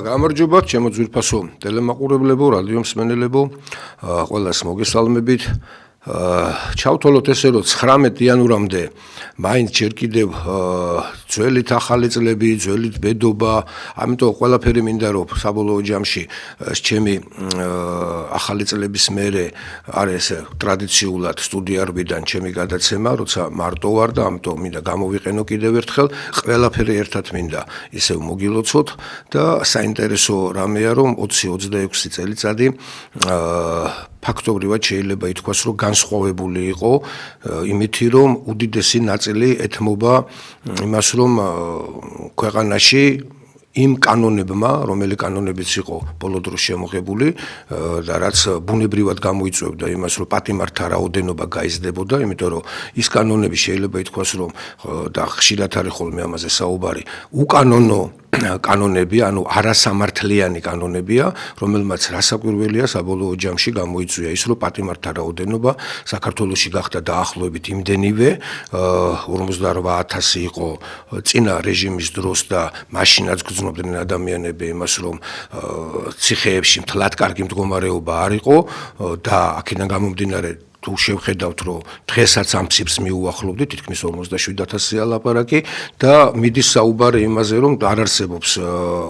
გამარჯობა, ჩემო ძვირფასო ტელემაყურებლებო, რადიო მსმენელებო, ყველას მოგესალმებით. ჩავთვალოთ ესე, რომ 19 იანვრამდე მაინც ჯერ კიდევ ძველით ახალი წლები, ძველით ბედობა, ამიტომ ყველაფერი მინდა რომ საბოლოო ჯამში ჩემი ახალი წლების მერე არის ტრადიციულად სტუდიარბიდან ჩემი გადაცემა, როცა მარტო ვარ და ამიტომ მინდა გამოვიყენო კიდევ ერთხელ, ყველაფერი ერთად მინდა ისევ მოგილოცოთ და საინტერესო რამეა რომ 20-26 წელიწადი ფაქტობრივად შეიძლება ითქვას, რომ განსხვავებული იყო იმითი, რომ უდიდესი ნაწილი ეთმობა იმას, რომ ქვეყანაში იმ კანონებმა, რომელი კანონებიც იყო ბოლო დროს შემოღებული და რაც ბუნებრივად გამოიწვევდა იმას, რომ პატიმართა რაოდენობა გაიზრდებოდა, იმიტომ რომ ის კანონები შეიძლება ითქვას, რომ და ხშირად არის ხოლმე ამაზე საუბარი, უკანონო კანონები, ანუ არასამართლიანი კანონებია, რომელმაც რასაკვირველია საბოლოო ჯამში გამოიწვია ის, რომ პატიმართა რაოდენობა საქართველოში გახდა დაახლოებით იმდენივე, 48,000 იყო წინა რეჟიმის დროს და მაშინაც გრძნობდნენ ადამიანები იმას, რომ ციხეებში მთლად კარგი მდგომარეობა არ იყო და აქედან გამომდინარე თუ შევხედავთ, რომ დღესაც ამ ციფრს მიუახლოვდით, თითქმის 57,000-ია ლაპარაკი და მიდის საუბარი იმაზე, რომ არ არსებობს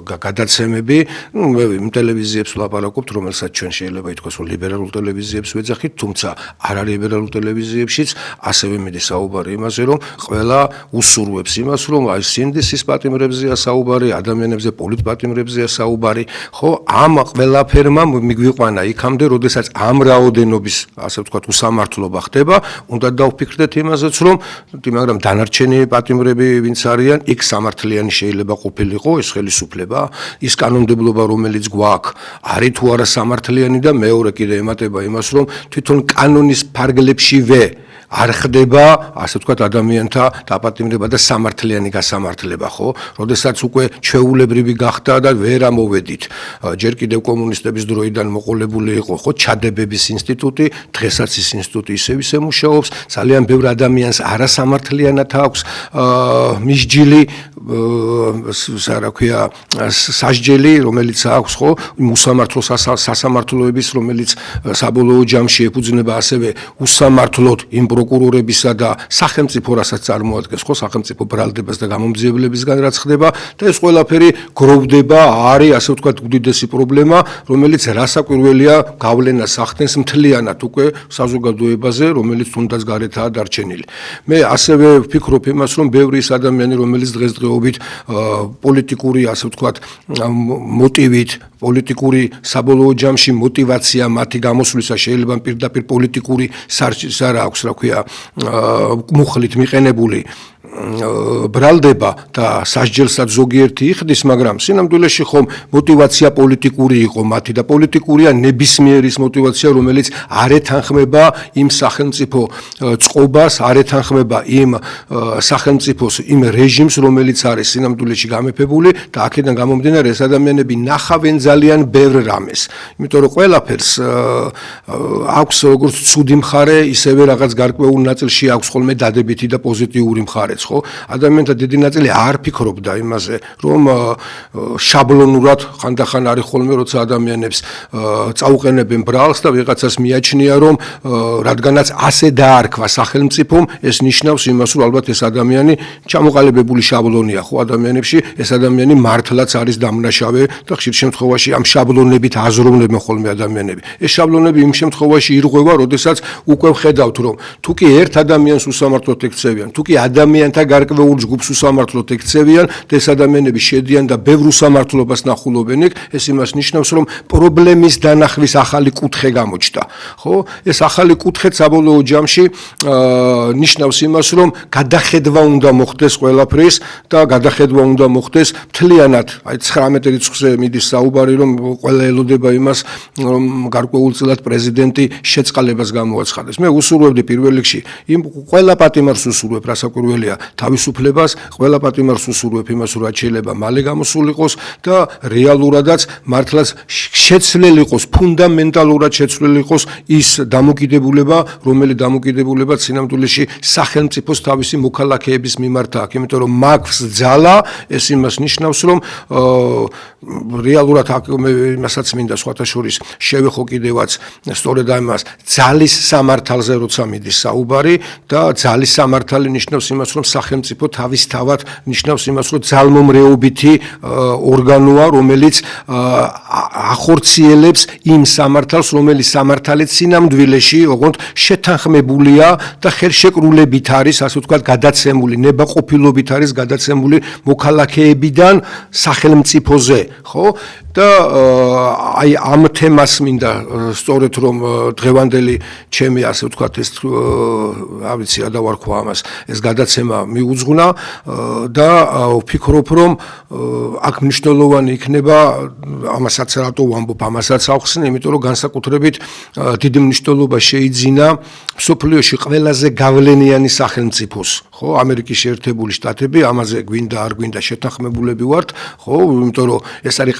გადაცემები, მე ტელევიზიებს ვლაპარაკობთ, რომელსაც ჩვენ შეიძლება ითქვას, რომ ლიბერალურ ტელევიზიებს ვეძახით, თუმცა არალიბერალურ ტელევიზიებშიც ასევე მიდის საუბარი იმაზე, რომ ყველა უსურვებს იმას, რომ აი სინდისის პატიმრებზეა საუბარი, ადამიანებზე პოლიტპატიმრებზეა საუბარი, ხო, ამ ყველაფერმა მიგვიყვანა იქამდე, როდესაც ამ რაოდენობის, ასე ვთქვათ, სამართლობა ხდება, უნდა დავფიქრდეთ იმაზეც, რომ მაგრამ დანარჩენი პატიმრები ვინც არიან, იქ სამართლიანი შეიძლება ყოფილიყო ეს ხელისუფლება, ის კანონმდებლობა, რომელიც გვაქვს, არის თუ არა სამართლიანი და მეორე კიდე ემატება იმას, რომ თვითონ კანონის ფარგლებშივე არ ხდება, ასე ვთქვათ, ადამიანთა დაპატიმრება და სამართლიანი გასამართლება, ხო? როდესაც უკვე ჩვეულებრივი გახდა და ვერ ამოვედით. ჯერ კიდევ კომუნისტების დროიდან მოყოლებული იყო, ხო, ჩადებების ინსტიტუტი, დღესაც ის ინსტიტუტი ისე მუშაობს, ძალიან ბევრ ადამიანს არასამართლიანად აქვს მისჯილი, რა ქვია, სასჯელი, რომელიც აქვს, ხო, უსამართლო სასამართლოების, რომელიც საბოლოო ჯამში ეფუძნება ასევე უსამართლოდ იმ პროკურორებისა და სახელმწიფო რასაც წარმოადგენს, ხო, სახელმწიფო ბრალდებას და გამომძიებლებისგან რაც ხდება და ეს ყველაფერი გროვდება, არის, ასე ვთქვათ, უდიდესი პრობლემა, რომელიც რასაკვირველია გავლენას ახდენს მთლიანად უკვე საზოგადოებაზე, რომელიც თუნდაც გარეთაა დარჩენილი. მე ასევე ვფიქრობ იმას, რომ ბევრი ის ადამიანი, რომელიც დღესდღეობით პოლიტიკური, ასე ვთქვათ, მოტივით, პოლიტიკური საბოლოო ჯამში мотивация მათი გამოსვლისა შეიძლება პირდაპირ პოლიტიკური სარ აქვს, რა ქვია, მუხლით მიყენებული ბრალდება და სასჯელსაც ზოგიერთი იხდის, მაგრამ სინამდვილეში ხომ мотивация პოლიტიკური იყო მათი და პოლიტიკურია ნებისმიერის мотивация, რომელიც არ ეთანხმება იმ სახელმწიფო წყობას, არ ეთანხმება იმ სახელმწიფოს, იმ რეჟიმს, რომელიც არის სინამდვილეში გამეფებული და აქედან გამომდინარე ეს ადამიანები ნახავენ ძალიან ბევრ რამეს. იმიტომ რომ ყველაფერს აქვს როგორც ცუდი მხარე, ისევე რაღაც გარკვეულ ნაწილში აქვს ხოლმე დადებითი და პოზიტიური მხარეც, ხო? ადამიანთა დიდი ნაწილი არ ფიქრობდა იმაზე, რომ შაბლონურად ხანდახან არის ხოლმე, როცა ადამიანებს წაუყენებენ ბრალს და ვიღაცას მიაჩნია, რომ რადგანაც ასე დაარქვა სახელმწიფომ, ეს ნიშნავს იმას, რომ ალბათ ეს ადამიანი ჩამოყალიბებული შაბლონია, ხო, ადამიანებში, ეს ადამიანი მართლაც არის დამნაშავე და ხშირ შემთხვევაში ამ შაბლონებით აზროვნებენ ხოლმე ადამიანები. ეს შაბლონები იმ შემთხვევაში ირღვევა, როდესაც უკვე ვხედავთ, რომ თუ კი ერთ ადამიანს უსამართლოდ ექცევიან, თუ კი ადამიანთა გარკვეულ ჯგუფს უსამართლოდ ექცევიან და ეს ადამიანები შედიან და ბევრ უსამართლობას ნახულობენ იქ, ეს იმას ნიშნავს, რომ პრობლემის დანახვის ახალი კუთხე გამოჩნდა, ხო? ეს ახალი კუთხე საბოლოო ჯამში ნიშნავს იმას, რომ გადახედვა უნდა მოხდეს ყველაფრის და გადახედვა უნდა მოხდეს მთლიანად. აი 19 რიცხვზე მიდის საუბარი, რომ ყველა ელოდება იმას, რომ გარკვეულწილად პრეზიდენტი შეწყალებას გამოაცხადეს. მე უსურვებდი პირველ რიგში იმ ყველა პატიმარს უსურვებ, რასაკვირველია, თავისუფლებას, ყველა პატიმარს უსურვებ იმას, რომ რაც შეიძლება მალე გამოსულიყოს და რეალურადაც მართლაც შეცვლილი იყოს, ფუნდამენტალურად შეცვლილი იყოს ის დამოკიდებულება, რომელიც დამოკიდებულება სინამდვილეში სახელმწიფოს თავისი მოქალაქეების მიმართ აქვს, იმიტომ რომ მაქვს ძალა, ეს იმას ნიშნავს, რომ რეალურად იმასაც მინდა სხვათა შორის შევეხო კიდევაც სწორედ ამას ძალის სამართალზე როცა მიდის საუბარი და ძალის სამართალი ნიშნავს იმას, რომ სახელმწიფო თავისთავად ნიშნავს იმას, რომ ძალმომრეობითი ორგანოა, რომელიც ახორციელებს იმ სამართალს, რომელიც სამართალით სინამდვილეში ოღონდ შეთანხმებულია და ხელშეკრულებით არის, ასე ვთქვათ, გადაცემული, ნებაყოფილობით არის გადაცემული მოქალაქეებიდან სახელმწიფოზე, ხო? და აი ამ თემას მინდა სწორედ რომ დღევანდელი ჩემი ასე ვთქვათ ეს არ ვიცი რა დავარქვა ამას ეს გადაცემა მიუძღვნა და ვფიქრობ რომ აქ მნიშვნელოვანი იქნება ამასაც რატო ვამბობ ამასაც ახსნე იმიტომ რომ განსაკუთრებით დიდი მნიშვნელობა შეიძინა მსოფლიოში ყველაზე გავლენიანი სახელმწიფოს ხო ამერიკის შეერთებული შტატები ამაზე გვინდა არ გვინდა შეთანხმებულები ვართ ხო იმიტომ რომ ეს არის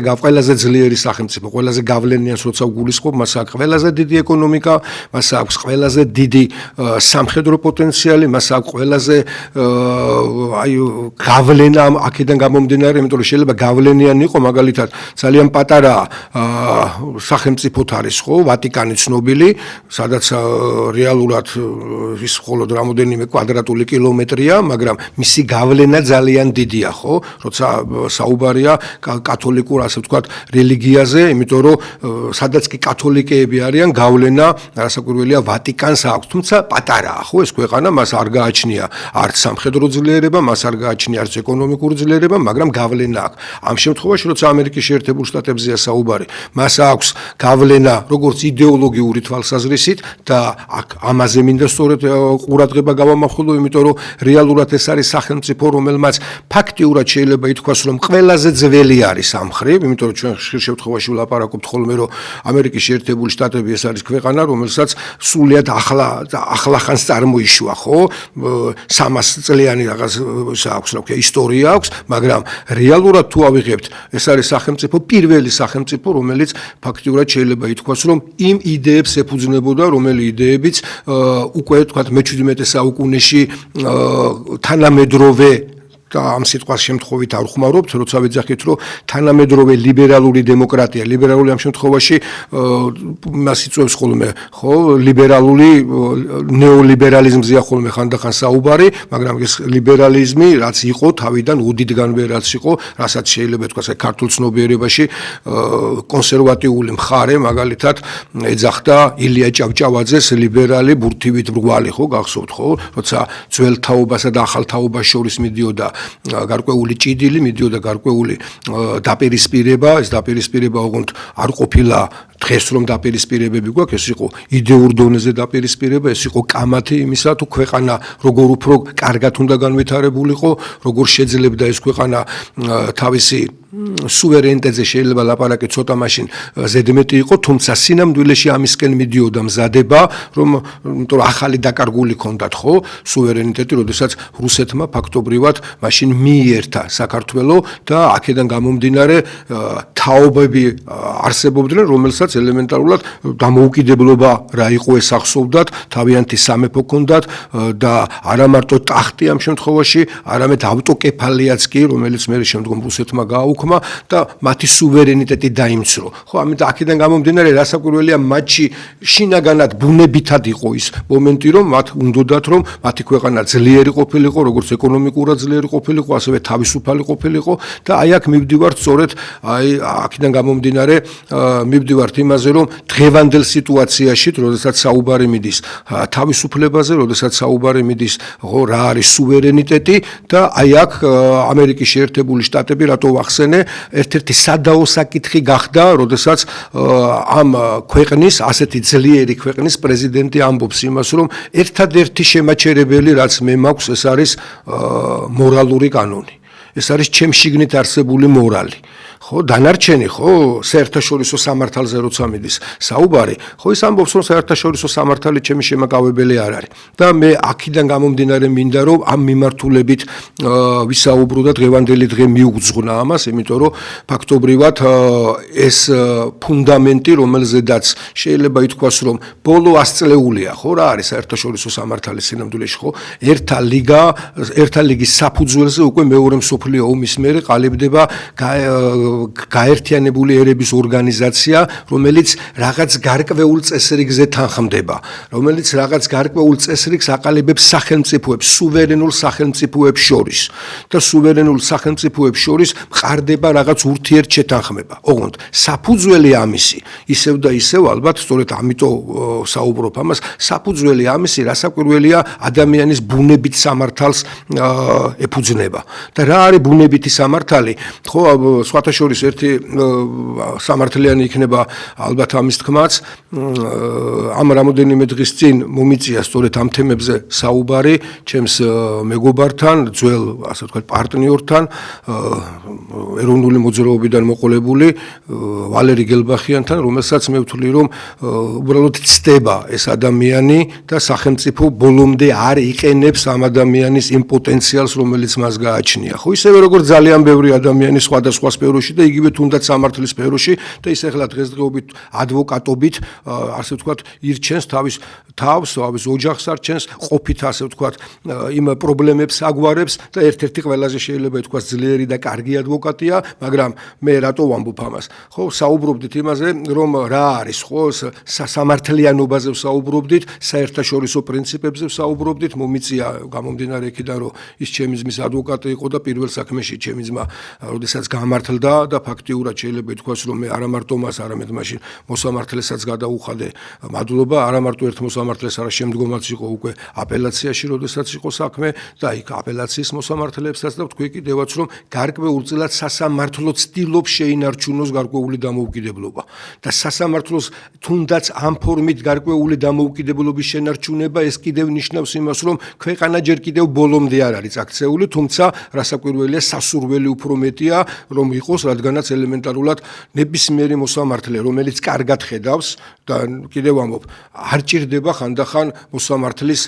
ყველაზე ძლიერი სახელმწიფო, ყველაზე გავლენიანს როცა გულისხმობ, მას აქვს ყველაზე დიდი ეკონომიკა, მას აქვს ყველაზე დიდი სამხედრო პოტენციალი, მას აქვს ყველაზე აი გავლენა აქედან გამომდინარე, იმიტომ რომ შეიძლება გავლენიანი იყო, მაგალითად, ძალიან პატარა სახელმწიფოთ არის, ხო, ვატიკანი ცნობილი, სადაც რეალურად ის მხოლოდ რამოდენიმე კვადრატული კილომეტრია, მაგრამ მისი გავლენა ძალიან დიდია, ხო, როცა საუბარია კათოლიკურ ასე ვთქვათ რელიგიაზე, იმიტომ რომ სადაც კი კათოლიკეები არიან, გავლენა რასაკვირველია ვატიკანს აქვს, თუმცა პატარაა, ხო, ეს ქვეყანა მას არ გააჩნია არც სამხედრო ძლიერება, მას არ გააჩნია არც ეკონომიკური ძლიერება, მაგრამ გავლენა აქვს. ამ შემთხვევაში, როცა ამერიკის შეერთებულ შტატებზეა საუბარი, მას აქვს გავლენა როგორც იდეოლოგიური თვალსაზრისით და ამაზე მინდა სწორედ ყურადღება გავამახვილო, იმიტომ რომ რეალურად ეს არის სახელმწიფო, რომელმაც ფაქტიურად შეიძლება ითქვას, რომ ყველაზე ძველი არის ამ მხრივ, იმიტომ რომ ჩვენ ხშირ შემთხვევაში ვლაპარაკობთ ხოლმე, რომ ამერიკის შეერთებული შტატები ეს არის ქვეყანა, რომელსაც სულიად ახლახანს წარმოიშვა, ხო? 300 წლიანი რაღაც აქვს, რა ვქია, ისტორია აქვს, მაგრამ რეალურად თუ ავიღებთ, ეს არის სახელმწიფო, პირველი სახელმწიფო, რომელიც ფაქტიურად შეიძლება ითქვას, რომ იმ იდეებს ეფუძნებოდა, რომელი იდეებიც უკვე თქვათ მე-17 საუკუნეში თანამედროვე და ამ სიტყვას შემთხვევით არ ხმარობთ, როცა ვეძახით, რომ თანამედროვე ლიბერალური დემოკრატია, ლიბერალური ამ შემთხვევაში მას იწვევს ხოლმე, ხო, ლიბერალური ნეოლიბერალიზმზეა ხოლმე ხანდახან საუბარი, მაგრამ ეს ლიბერალიზმი, რაც იყო თავიდან უდიდგანვე რაც იყო, რასაც შეიძლება თქვას ქართულ ცნობიერებაში კონსერვატიული მხარე, მაგალითად, ეძახდა ილია ჭავჭავაძეს ლიბერალი ბურთივით მრგვალი, ხო, გახსოვთ, ხო, როცა ძველ თაობასა და ახალ თაობას შორის მიდიოდა გარკვეული ჭიდილი, მიდიოდა გარკვეული დაპირისპირება, ეს დაპირისპირება ოღონდ არ ყოფილა დღეს რომ დაპირისპირებები გვაქვს, ეს იყო იდეურ დონეზე დაპირისპირება, ეს იყო კამათი იმისა, თუ ქვეყანა როგორ უფრო კარგად უნდა განვითარებულიყო, როგორ შეძლებდა ეს ქვეყანა თავისი სუვერენიტეტზე შეიძლება ლაპარაკი ცოტა მაშინ ზედმეტი იყო, თუმცა სინამდვილეში ამისკენ მიდიოდა მზადება, რომ იმიტომ ახალი დაკარგული ჰქონდათ, ხო, სუვერენიტეტი, როდესაც რუსეთმა ფაქტობრივად მაშინ მიიერთა საქართველო და აქედან გამომდინარე თაობები არსებობდნენ, რომელსაც ელემენტარულად დამოუკიდებლობა რა იყო ეს ახსოვდათ, თავიანთი სამეფო ჰქონდათ და არა მარტო ტახტი ამ შემთხვევაში, არამედ ავტოკეფალიაც კი, რომელიც მე შემდგომ რუსეთმა გააუქმა და მათი სუვერენიტეტი დაიმცრო. ხო, ამიტომ აქედან გამომდინარე რასაკვირველია მათში შინაგანად ბუნებითად იყო ის მომენტი, რომ მათ უნდოდათ, რომ მათი ქვეყანა ძლიერი ყოფილიყო, როგორც ეკონომიკურად ძლიერი ყოფილიყო, ასევე თავისუფალი ყოფილიყო და აი აქ მივდივართ სწორედ აი აქედან გამომდინარე მივდივართ იმაზე, რომ დღევანდელ სიტუაციაში, როდესაც საუბარი მიდის თავისუფლებაზე, როდესაც საუბარი მიდის, ხო, რა არის სუვერენიტეტი და აი აქ ამერიკის შეერთებული შტატები რატო ვახსენე, ერთ-ერთი სადაო საკითხი გახდა, როდესაც ამ ქვეყნის, ასეთი ძლიერი ქვეყნის პრეზიდენტი ამბობს იმას, რომ ერთადერთი შემაჩერებელი, რაც მე მაქვს, ეს არის მორალური კანონი. ეს არის ჩემ შიგნით არსებული მორალი. ხო, დანარჩენი, ხო, საერთაშორისო სამართალზე როცა მიდის საუბარი, ხო, ის ამბობს, რომ საერთაშორისო სამართალი ჩემი შემაკავებელი არ არის. და მე აქედან გამომდინარე მინდა, რომ ამ მიმართულებით ვისაუბრო და დღევანდელი დღე მიუძღვნა ამას, იმიტომ რომ ფაქტობრივად ეს ფუნდამენტი, რომელზედაც შეიძლება ითქვას, რომ ბოლო 100 წლეულია, ხო, რა არის საერთაშორისო სამართალის სინამდვილეში, ხო, ერთა ლიგის საფუძველზე უკვე მეორე მსოფლიო ომის მერე ყალიბდება გაერთიანებული ერების ორგანიზაცია, რომელიც რაღაც გარკვეულ წესრიგზე თანხმდება, რომელიც რაღაც გარკვეულ წესრიგს აყალიბებს სახელმწიფოებს, სუვერენულ სახელმწიფოებს შორის და სუვერენულ სახელმწიფოებს შორის მყარდება რაღაც ურთიერთშეთანხმება. ოღონდ საფუძველი ამისი, ისევ და ისევ ალბათ, სწორედ ამიტომ საუბრობ ამას, საფუძველი ამისი რასაკვირველია ადამიანის ბუნებით სამართალს ეფუძნება. და რა არის ბუნებითი სამართალი? ხო, სხვათა შორის ერთი სამართლიანი იქნება ალბათ ამის თქმაც, ამ რამოდენიმე დღის წინ მომიწია სწორედ ამ თემებზე საუბარი ჩემს მეგობართან, ძველ, ასე ვთქვათ, პარტნიორთან, ეროვნული მოძრაობიდან მოყოლებული ვალერი გელბახიანთან, რომელსაც მე ვთვლი, რომ უბრალოდ ცდება ეს ადამიანი და სახელმწიფო ბოლომდე არ იყენებს ამ ადამიანის იმ პოტენციალს, რომელიც მას გააჩნია. ხო, ისევე როგორც ძალიან ბევრი ადამიანი სხვადასხვა სფეროში და იგივე თუნდაც სამართლის სფეროში და ის ახლა დღესდღეობით ადვოკატობით, ასე ვთქვათ, ირჩენს თავის თავს, თავის ოჯახს არჩენს, ყოფით, ასე ვთქვათ, იმ პრობლემებს აგვარებს და ერთ-ერთი ყველაზე შეიძლება ითქვას ძლიერი და კარგი ადვოკატია, მაგრამ მე რატო ვამბობ ამას? ხო, საუბრობდით იმაზე, რომ რა არის, ხო, სამართლიანობაზე ვსაუბრობდით, საერთაშორისო პრინციპებზე ვსაუბრობდით, მომიწია გამომდინარე იქიდან, რომ ის ჩემი ძმის ადვოკატი იყო და პირველ საქმეში ჩემი ძმა, როდესაც გამართლდა და ფაქტიურად შეიძლება ითქვას, რომ მე არა მარტო მას, არამედ მაშინ მოსამართლესაც გადაუხადე მადლობა, არა მარტო ერთ მოსამართლეს, არა შემდგომაც იყო უკვე აპელაციაში, როდესაც იყო საქმე და იქ აპელაციის მოსამართლეებსაც და ვთქვი კიდევაც, რომ გარკვეულწილად სასამართლო ცდილობს შეინარჩუნოს გარკვეული დამოუკიდებლობა და სასამართლოს თუნდაც ამ ფორმით გარკვეული დამოუკიდებლობის შენარჩუნება ეს კიდევ ნიშნავს იმას, რომ ქვეყანა ჯერ კიდევ ბოლომდე არ არის აქცეული, თუმცა რასაკვირველია, სასურველი უფრო მეტია, რომ იყოს, რადგანაც ელემენტარულად ნებისმიერი მოსამართლე, რომელიც კარგად ხედავს და კიდევ ვამბობ, არ ჭირდება ხანდახან მოსამართლის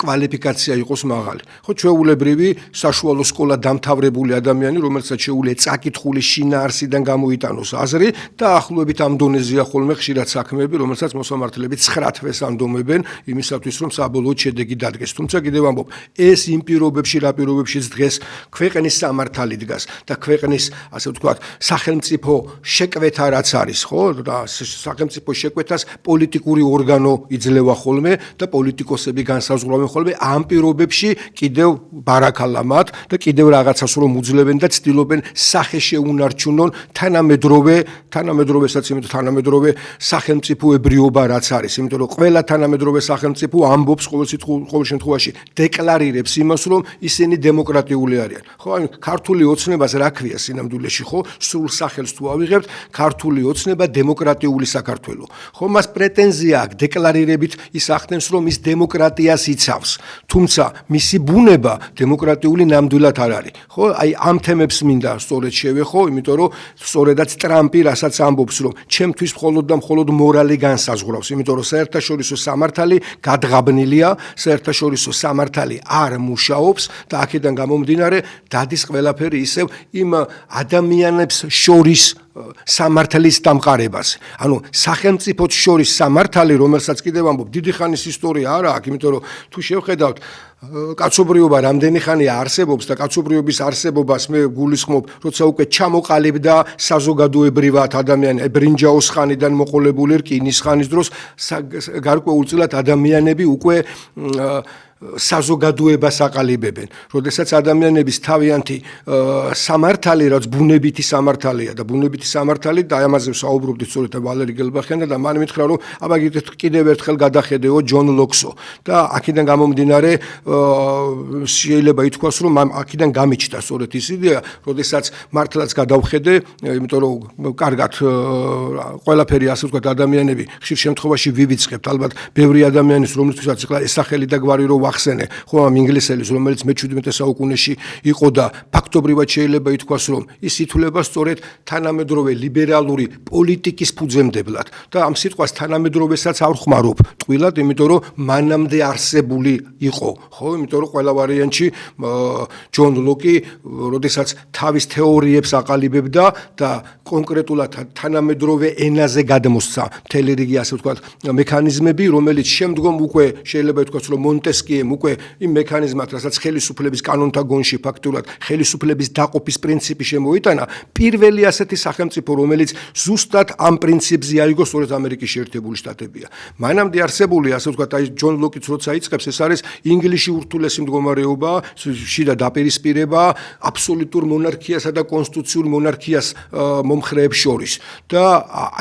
კვალიფიკაცია იყოს მაღალი. ხო, ჩვეულებრივი საშუალო სკოლა დამთავრებული ადამიანი, რომელსაც შეუძლია წაკითხული შინაარსიდან გამოიტანოს აზრი და ახლობით ამ დონეზეა ხოლმე ხშირად საქმეები, რომელსაც მოსამართლეები 9 თვეს ანდომებენ იმისათვის, რომ საბოლოოდ შედეგი დადგეს. თუმცა კიდევ ვამბობ, ეს იმ პირობებში, რა პირობებშიც დღეს ქვეყნის სამართალი დგას და ქვეყნის, ასე ვთქვათ, სახელმწიფო შეკვეთა რაც არის, ხო, და სახელმწიფო შეკვეთას პოლიტიკური ორგანო იძლევა ხოლმე და პოლიტიკოსები განსაზღვრავენ ხოლმე ამ პირობებში კიდევ ბარაქალა მათ და კიდევ რაღაცას რომ უძლებენ და ცდილობენ სახე შეუნარჩუნონ თანამედროვე სახელმწიფოებრიობა რაც არის, იმიტომ რომ ყველა თანამედროვე სახელმწიფო ამბობს ყოველ შემთხვევაში დეკლარირებს იმას, რომ ისინი დემოკრატიული არიან. ხო, აი ქართული ოცნებას რა ქვია სინამდვილეში, ხო, სრულ სახელს თუ ავიღებთ, ქართული ოცნება დემოკრატიული საქართველო. ხო, მას პრეტენზია აქვს დეკლარირებით ის ახდენს, რომ ის დემოკრატიას იცავს, თუმცა მისი ბუნება დემოკრატიული ნამდვილად არ არის. ხო, აი ამ თემებს მინდა სწორედ შევეხო, იმიტომ რომ სწორედაც ტრამპი რასაც ამბობს, რომ ჩემთვის მხოლოდ და მხოლოდ მორალი განსაზღვრავს, იმიტომ რომ საერთაშორისო სამართალი გადღაბნილია, საერთაშორისო სამართალი არ მუშაობს და აქედან გამომდინარე დადის ყველაფერი ისევ იმ ადამიანებს შორის სამართლის დამყარებას. ანუ სახელმწიფოებს შორის სამართალი, რომელსაც კიდევ ამბობ, დიდი ხანის ისტორია არა აქვს, იმიტომ რომ თუ შევხედავთ კაცობრიობა რამდენი ხანია არსებობს და კაცობრიობის არსებობას მე გულისხმობ, როცა უკვე ჩამოყალიბდა საზოგადოებრივად ადამიანი, ბრინჯაოს ხანიდან მოყოლებული რკინის ხანის დროს გარკვეულწილად ადამიანები უკვე საზოგადოებას აყალიბებენ. როდესაც ადამიანების თავიანთი სამართალი, რაც ბუნებითი სამართალია და ბუნებითი სამართალი და ამაზე ვსაუბრობდით სწორედ ვალერი გელბახიანთან და მან მითხრა, რომ აბა კიდევ ერთხელ გადახედეო ჯონ ლოქსო და აქედან გამომდინარე შეიძლება ითქვას, რომ აქედან გამიჩნდა სწორედ ის იდეა, როდესაც მართლაც გადავხედე, იმიტომ რომ კარგად ყველაფერი ასე ვთქვათ ადამიანები ხშირ შემთხვევაში ვივიწყებთ, ალბათ ბევრი ადამიანის რომლისთვისაც ახლა ეს სახელი და გვარი რომ მახსენე, ხო, ამ ინგლისელის, რომელიც მე-17 საუკუნეში იყო და ფაქტობრივად შეიძლება ითქვას, რომ ის ითვლება სწორედ თანამედროვე ლიბერალური პოლიტიკის ფუძემდებლად და ამ სიტყვას თანამედროვესაც არ ხმარობ ტყუილად, იმიტომ რომ მანამდე არსებული იყო, ხო, იმიტომ რომ ყველა ვარიანტში ჯონ ლოკი, როდესაც თავის თეორიებს აყალიბებდა და კონკრეტულად თანამედროვე ენაზე გადმოსცა მთელი რიგი ასე ვთქვათ მექანიზმები, რომელიც შემდგომ უკვე შეიძლება ითქვას, რომ მონტესკიემ უკვე იმ მექანიზმად, რასაც ხელისუფლების კანონთა გონში ფაქტურად ხელისუფლების დაყოფის პრინციპი შემოიტანა, პირველი ასეთი სახელმწიფო, რომელიც ზუსტად ამ პრინციპზე აიგო, სწორედ ამერიკის შეერთებული შტატებია. მანამდე არსებული, ასე ვთქვათ, აი ჯონ ლოკიც როცა იწყებს, ეს არის ინგლისში ურთულესი მდგომარეობა, შიდა დაპირისპირება აბსოლუტურ მონარქიასა და კონსტიტუციურ მონარქიას მომხრეებს შორის. და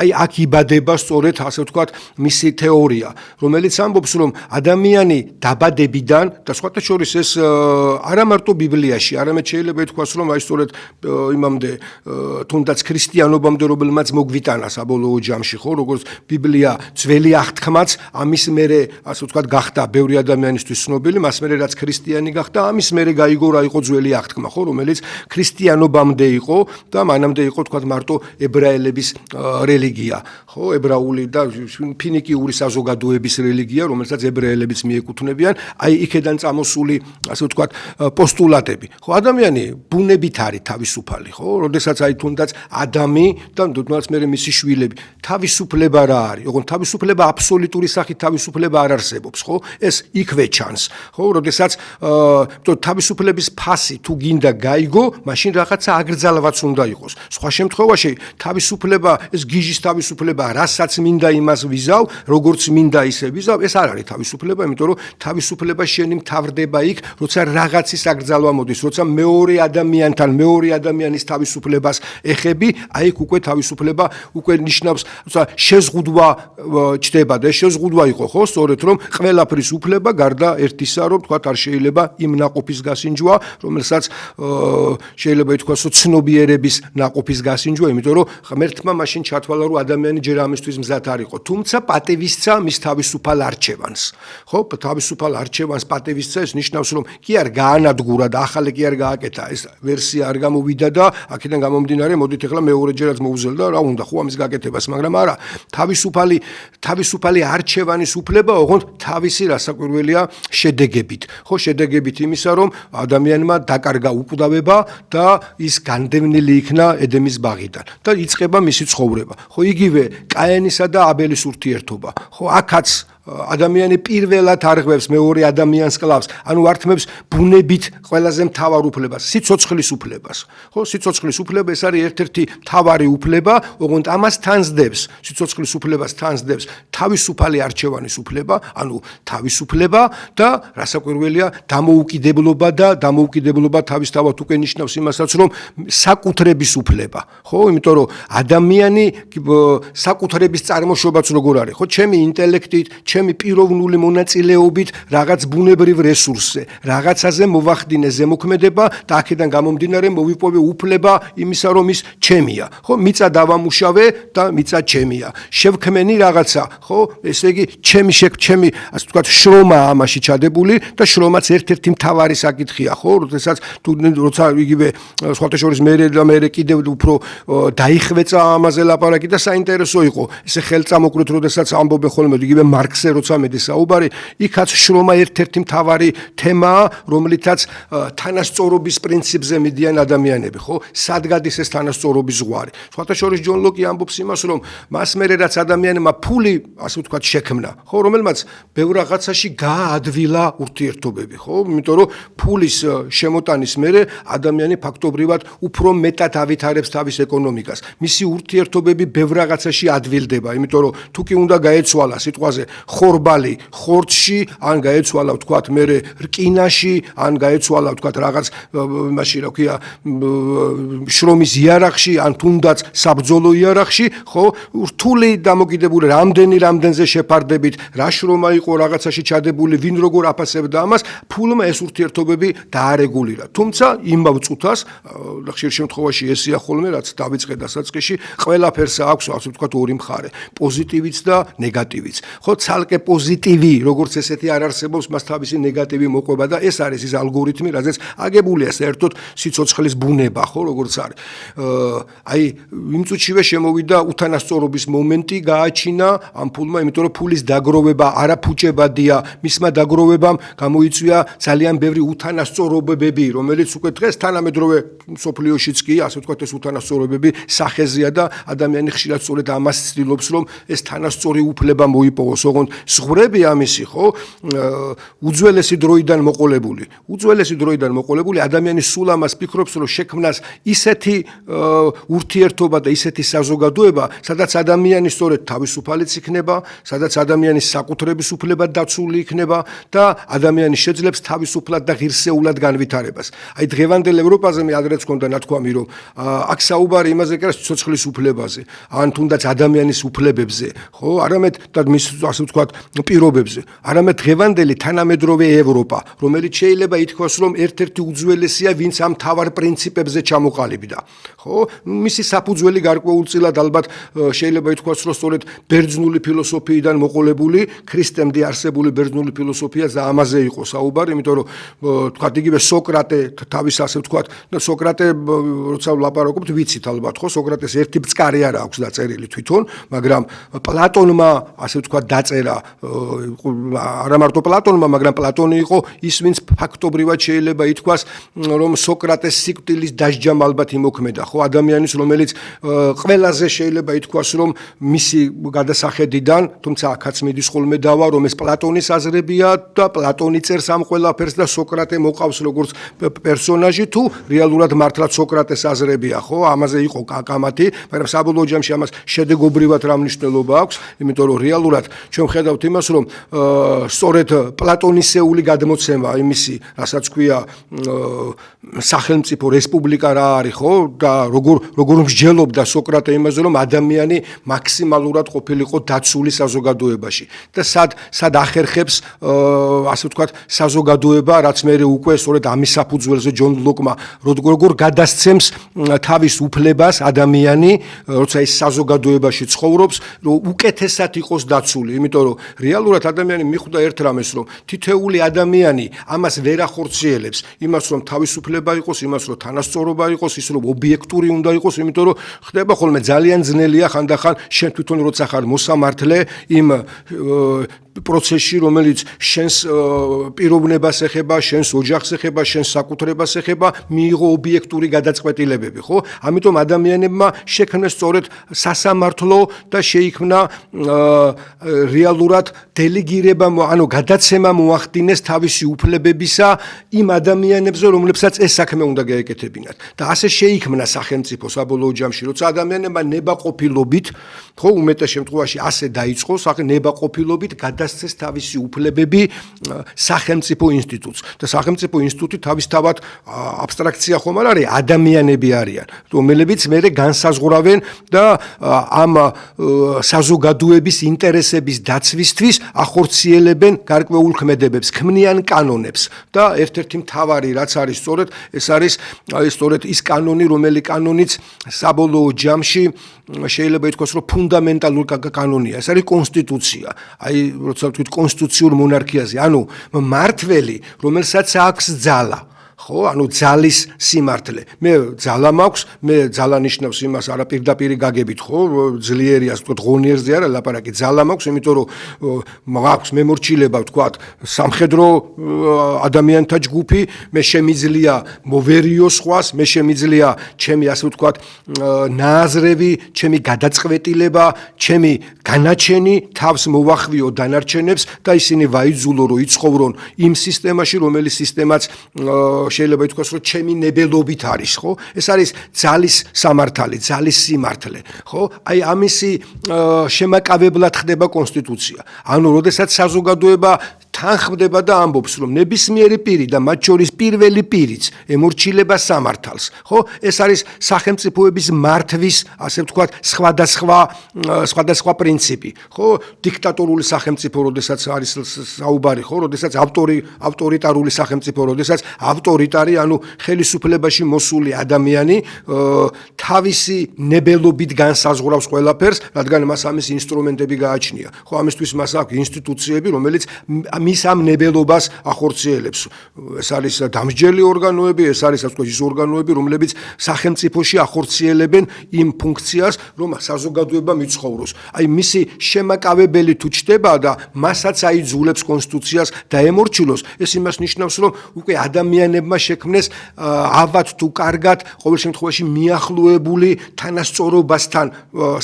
აი აქ იბადება სწორედ, ასე ვთქვათ, მისი თეორია, რომელიც ამბობს, რომ ადამიანი დაბადებიდან და სხვათა შორის ეს არა მარტო ბიბლიაში, არამედ შეიძლება ითქვას, რომ აი სწორედ იმამდე თუნდაც ქრისტიანობამდე, რომელმაც მოგვიტანა საბოლოო ჯამში, ხო, როგორც ბიბლია ძველი აღთქმაც, ამის მერე, ასე ვთქვათ, გახდა ბევრი ადამიანისთვის ცნობილი, მას მერე რაც ქრისტიანი გახდა, ამის მერე გაიგო რა იყო ძველი აღთქმა, ხო, რომელიც ქრისტიანობამდე იყო და მანამდე იყო, თქვათ, მარტო ებრაელების რელიგია, ხო, ებრაული და ფინიკიური საზოგადოების რელიგია, რომელსაც ებრაელებიც მიეკუთვნებიან, აი იქედან წამოსული, ასე ვთქვათ, პოსტულატები. ხო, ადამიანი ბუნებით არის თავისუფალი, ხო, როდესაც აი თუნდაც ადამი და თუნდაც მე მისი შვილები, თავისუფლება რა არის? ოღონდ თავისუფლება აბსოლუტური სახით თავისუფლება არ არსებობს, ხო? ეს იქვე ჩანს, ხო, როდესაც თავისუფლების ფასი თუ გინდა გაიგო, მაშინ რაღაცა აკრძალვაც უნდა იყოს. სხვა შემთხვევაში თავისუფლება, ეს გიჟის თავისუფლება, რასაც მინდა იმას ვიზავ, როგორც მინდა ისე ვიზავ, ეს არ არის თავისუფლება, იმიტომ რომ თავისუფლება შენი მთავრდება იქ, როცა რაღაცის აკრძალვა მოდის, როცა მეორე ადამიანთან, მეორე ადამიანის თავისუფლებას ეხები, აი იქ უკვე თავისუფლება უკვე ნიშნავს, როცა შეზღუდვა ჩდება და შეზღუდვა იყო, ხო, სწორედ რომ ყველაფრის უფლება გარდა ერთისა, რომ თქვა არ შეიძლება იმ ნაყოფის გასინჯვა, რომელსაც შეიძლება ითქვას, რომ ცნობიერების ნაყოფის გასინჯვა, იმიტომ რომ ღმერთმა მაშინ ჩათვალა, რომ ადამიანი ჯერ ამისთვის მზად არ იყო, თუმცა პატევისცა მის თავისუფალ არჩევანს, ხო, თავისუფალ არჩევანს პატევისცა, ეს ნიშნავს, რომ კი არ გაანადგურა და ახალი კი არ გააკეთა, ეს ვერსია არ გამოვიდა და აქედან გამომდინარე, მოდით ახლა მეორეჯერაც მოვუძელდა, რა უნდა ხო ამის გაკეთებას, მაგრამ არა, თავისუფალი არჩევანის უფლება, ოღონდ თავისი რასაკვირველია შედეგებით, ხო, შედეგებით იმისა, რომ ადამიანმა დაკარგა უკვდავება და ის განდევნილი იქნა ედემის ბაღიდან და იწყება მისი ცხოვრება. ხო, იგივე კაენისა და აბელის ურთიერთობა. ხო, აქაც ადამიანი პირველად არღვევს მეორე ადამიანს კლავს, ანუ ართმევს ბუნებით ყველაზე მთავარ უფლებას, სიცოცხლის უფლებას. ხო, სიცოცხლის უფლება ეს არის ერთ-ერთი მთავარი უფლება, ოღონდ ამას თანსდებს, სიცოცხლის უფლებას თანსდებს თავისუფალი არჩევანის უფლება, ანუ თავისუფლება და რასაკვირველია დამოუკიდებლობა და დამოუკიდებლობა თავისთავად უკვე ნიშნავს იმასაც, რომ საკუთრების უფლება. ხო, იმიტომ რომ ადამიანი საკუთრების წარმოშობაც როგორ არის, ხო, ჩემი ინტელექტით, ჩემი პიროვნული მონაწილეობით რაღაც ბუნებრივ რესურსზე, რაღაცაზე მოვახდინე ზემოქმედება და აქედან გამომდინარე მოვიპოვე უფლება იმისა, რომ ის ჩემია. ხო, მიწა დავამუშავე და მიწა ჩემია. შევქმენი რაღაცა, ხო, ესე იგი ჩემი, ასე ვთქვათ, შრომა ამაში ჩადებული და შრომაც ერთ-ერთი მთავარი საკითხია, ხო, როცა იგივე სხვათა შორის მე კიდევ უფრო დაიხვეწა ამაზე ლაპარაკი და საინტერესო იყო. ესე ხელწამოკლეთ, როდესაც ამბობენ ხოლმე იგივე მარქსზე როცა მედი საუბარი, იქაც შრომა ერთ-ერთი მთავარი თემაა, რომლითაც თანასწორობის პრინციპზე მიდიან ადამიანები, ხო? სად გადის ეს თანასწორობის ზღვარი? სხვათა შორის ჯონ ლოკი ამბობს იმას, რომ მას მერე რაც ადამიანმა ფული, ასე ვთქვათ, შექმნა, ხო, რომელმაც ბევრ რაღაცაში გააადვილა ურთიერთობები, ხო? იმიტომ რომ ფულის შემოტანის მერე ადამიანი ფაქტობრივად უფრო მეტად ავითარებს თავის ეკონომიკას. მისი ურთიერთობები ბევრ რაღაცაში ადვილდება, იმიტომ რომ თუ კი უნდა გაეცვალა სიტყვაზე ხორბალი ხორცში, ან გაეცვალა, ვთქვათ, მერე რკინაში, ან გაეცვალა, ვთქვათ, რაღაც იმაში, რა ქვია, შრომის იარაღში, ან თუნდაც საბრძოლო იარაღში, ხო, რთული დამოკიდებული რამდენზე შეფარდებით, რა შრომა იყო რაღაცაში ჩადებული, ვინ როგორ აფასებდა ამას, ფულმა ეს ურთიერთობები დაარეგულირა. თუმცა იმავ წუთას, ხშირ შემთხვევაში ესია ხოლმე, რაც დავიწყე დასაწყისში, ყველაფერს აქვს, ასე ვთქვათ, ორი მხარე, პოზიტივიც და ნეგატივიც. ხო, ცალკე პოზიტივი, როგორც ესეთი არ არსებობს, მას თავისი ნეგატივი მოყვება და ეს არის ის ალგორითმი, რაზეც აგებულია საერთოდ სიცოცხლის ბუნება, ხო, როგორც არის. აი, იმ წუთშივე შემოვიდა უთანასწორობის მომენტი, გააჩინა ამ ფულმა, იმიტომ რომ ფულის დაგროვება არაფუჭებადია, მისმა დაგროვებამ გამოიწვია ძალიან ბევრი უთანასწორობები, რომელიც უკვე დღეს თანამედროვე სოფლიოშიც კი, ასე ვთქვათ, ეს უთანასწორობები სახეზეა და ადამიანი ხშირად სწორედ ამას ცდილობს, რომ ეს თანასწორი უფლება მოიპოვოს. ოღონდ ზღვრები ამისი, ხო, უძველესი დროიდან მოყოლებული ადამიანი სულ ამას ფიქრობს, რომ შექმნას ისეთი ურთიერთობა და ისეთი საზოგადოება, სადაც ადამიანი სწორედ თავისუფალიც იქნება, სადაც ადამიანის საკუთრების უფლება დაცული იქნება და ადამიანი შეძლებს თავისუფლად და ღირსეულად განვითარებას. აი დღევანდელ ევროპაზე მე ადრეც მქონდა ნათქვამი, რომ აქ საუბარი იმაზე კი არა სიცოცხლის უფლებაზე, ან თუნდაც ადამიანის უფლებებზე, ხო, არამედ და მის ასე ვთქვათ პირობებზე. არამედ დღევანდელი თანამედროვე ევროპა, რომელიც შეიძლება ითქვას, რომ ერთ-ერთი უძველესია, ვინც ამ მთავარ პრინციპებზე ჩამოყალიბდა. ხო, მისი საფუძველი გარკვეულწილად ალბათ შეიძლება ითქვას, რომ სწორედ ბერძნული ფილოსოფიიდან მოყოლებული, ქრისტემდე არსებული ბერძნული ფილოსოფია და ამაზე იყო საუბარი, იმიტომ რომ თქვათ იგივე სოკრატე თავის ასე ვთქვათ, სოკრატე როცა ვლაპარაკობთ, ვიცით ალბათ, ხო, სოკრატეს ერთი ბწკარი არ აქვს დაწერილი თვითონ, მაგრამ პლატონმა ასე ვთქვათ დაწერა, არა მარტო პლატონმა, მაგრამ პლატონი იყო ის, ვინც ფაქტობრივად შეიძლება ითქვას, რომ სოკრატეს სიკვდილის დასჯამ ალბათ იმოქმედა, ხო, ადამიანის, რომელიც ყველაზე შეიძლება ითქვას, რომ მისი გადასახედიდან, თუმცა აქაც მიდის ხოლმე დავა, რომ ეს პლატონის აზრებია და პლატონი წერს ამ ყველაფერს და სოკრატე მოყავს როგორც პერსონაჟი, თუ რეალურად მართლაც სოკრატეს აზრებია, ხო, ამაზე იყო კამათი, მაგრამ საბოლოო ჯამში ამას შედეგობრივად რა მნიშვნელობა აქვს, იმიტომ რომ რეალურად ჩვენ ვხედავთ იმას, რომ სწორედ პლატონისეული გადმოცემა იმისი, რასაც ქვია სახელმწიფო რესპუბლიკა რა არის, ხო, და როგორ მსჯელობდა სოკრატე იმაზე, რომ ადამიანი მაქსიმალურად ყოფილიყო დაცული საზოგადოებაში და სად ახერხებს ასე ვთქვათ საზოგადოება, რაც მე უკვე სწორედ ამის საფუძველზე ჯონ ლოკმა როგორ გადასცემს თავის უფლებას ადამიანი, როცა ის საზოგადოებაში ცხოვრობს, რომ უკეთესად იყოს დაცული, იმიტომ რომ რეალურად ადამიანი მიხვდა ერთ რამეს, რომ თითოეული ადამიანი ამას ვერ ახორციელებს, იმას რომ თავისუფლება იყოს, იმას რომ თანასწორობა იყოს, ის რომ ობიექტური უნდა იყოს, იმიტომ რომ ხდება ხოლმე ძალიან ძნელია ხანდახან შენ თვითონ როცა ხარ მოსამართლე იმ პროცესში, რომელიც შენს პიროვნებას ეხება, შენს ოჯახს ეხება, შენს საკუთრებას ეხება, მიიღო ობიექტური გადაწყვეტილებები, ხო? ამიტომ ადამიანებმა შექმნეს სწორედ სასამართლო და შეიქმნა რეალურად დელეგირება, ანუ გადაცემა მოახდინეს თავისი უფლებებისა იმ ადამიანებზე, რომლებსაც ეს საქმე უნდა გაეკეთებინათ. და ასე შეიქმნა სახელმწიფო საბოლოო ჯამში, როცა ადამიანებმა ნებაყოფილობით, ხო, უმეტეს შემთხვევაში ასე დაიწყო, ნებაყოფილობით გადასცეს თავისი უფლებები სახელმწიფო ინსტიტუტს. და სახელმწიფო ინსტიტუტი თავისთავად აბსტრაქცია ხომ არ არის, ადამიანები არიან, რომელებიც მერე განსაზღვრავენ და ამ საზოგადოების ინტერესების დაცვისთვის ახორციელებენ გარკვეულ ქმედებებს, ქმნიან კანონებს და ერთ-ერთი მთავარი რაც არის სწორედ, ეს არის სწორედ ის კანონი, რომელი კანონიც საბოლოო ჯამში შეიძლება ითქვას, რომ ფუნდამენტალური კანონია, ეს არის კონსტიტუცია. აი, როცა ვთქვით კონსტიტუციურ მონარქიაზე, ანუ მმართველი, რომელსაც აქვს ძალა, ხო, ანუ ძალის სიმართლე. მე ძალა მაქვს, მე ძალა ნიშნავს იმას არა პირდაპირი გაგებით, ხო, ძლიერი ასე ვთქვათ, ღონიერზე არა ლაპარაკი, ძალა მაქვს, იმიტომ რომ მაქვს მემორჩილება, ვთქვათ, სამხედრო ადამიანთა ჯგუფი, მე შემიძლია მოვერიო სხვას, მე შემიძლია ჩემი ასე ვთქვათ, ნააზრევი, ჩემი გადაწყვეტილება, ჩემი განაჩენი თავს მოვახვიო დანარჩენებს და ისინი ვაიძულო, რომ იცხოვრონ იმ სისტემაში, რომელიც სისტემაც შეიძლება ითქვას, რომ ჩემი ნებელობით არის, ხო? ეს არის ძალის სამართალი, ძალის სიმართლე, ხო? აი ამისი შემაკავებლად ხდება კონსტიტუცია. ანუ, როდესაც საზოგადოება თანხმდება და ამბობს, რომ ნებისმიერი პირი და მათ შორის პირველი პირიც ემორჩილება სამართალს. ხო, ეს არის სახელმწიფოების მართვის, ასე ვთქვათ, სხვადასხვა პრინციპი. ხო, დიქტატორული სახელმწიფო, როდესაც არის საუბარი, ხო, როდესაც ავტორიტარული სახელმწიფო, როდესაც ავტორიტარი, ანუ ხელისუფლებაში მოსული ადამიანი თავისი ნებელობით განსაზღვრავს ყველაფერს, რადგან მას ამის ინსტრუმენტები გააჩნია. ხო, ამისთვის მას აქვს ინსტიტუციები, რომელიც მის ამ ნებელობას ახორციელებს. ეს არის დამსჯელი ორგანოები, ეს არის ასე ვთქვათ ის ორგანოები, რომლებიც სახელმწიფოში ახორციელებენ იმ ფუნქციას, რომ საზოგადოება მიცხოვროს. აი მისი შემაკავებელი თუ ჩდება და მასაც აიძულებს კონსტიტუციას დაემორჩილოს, ეს იმას ნიშნავს, რომ უკვე ადამიანებმა შექმნეს ავად თუ კარგად, ყოველ შემთხვევაში მიახლოებული თანასწორობასთან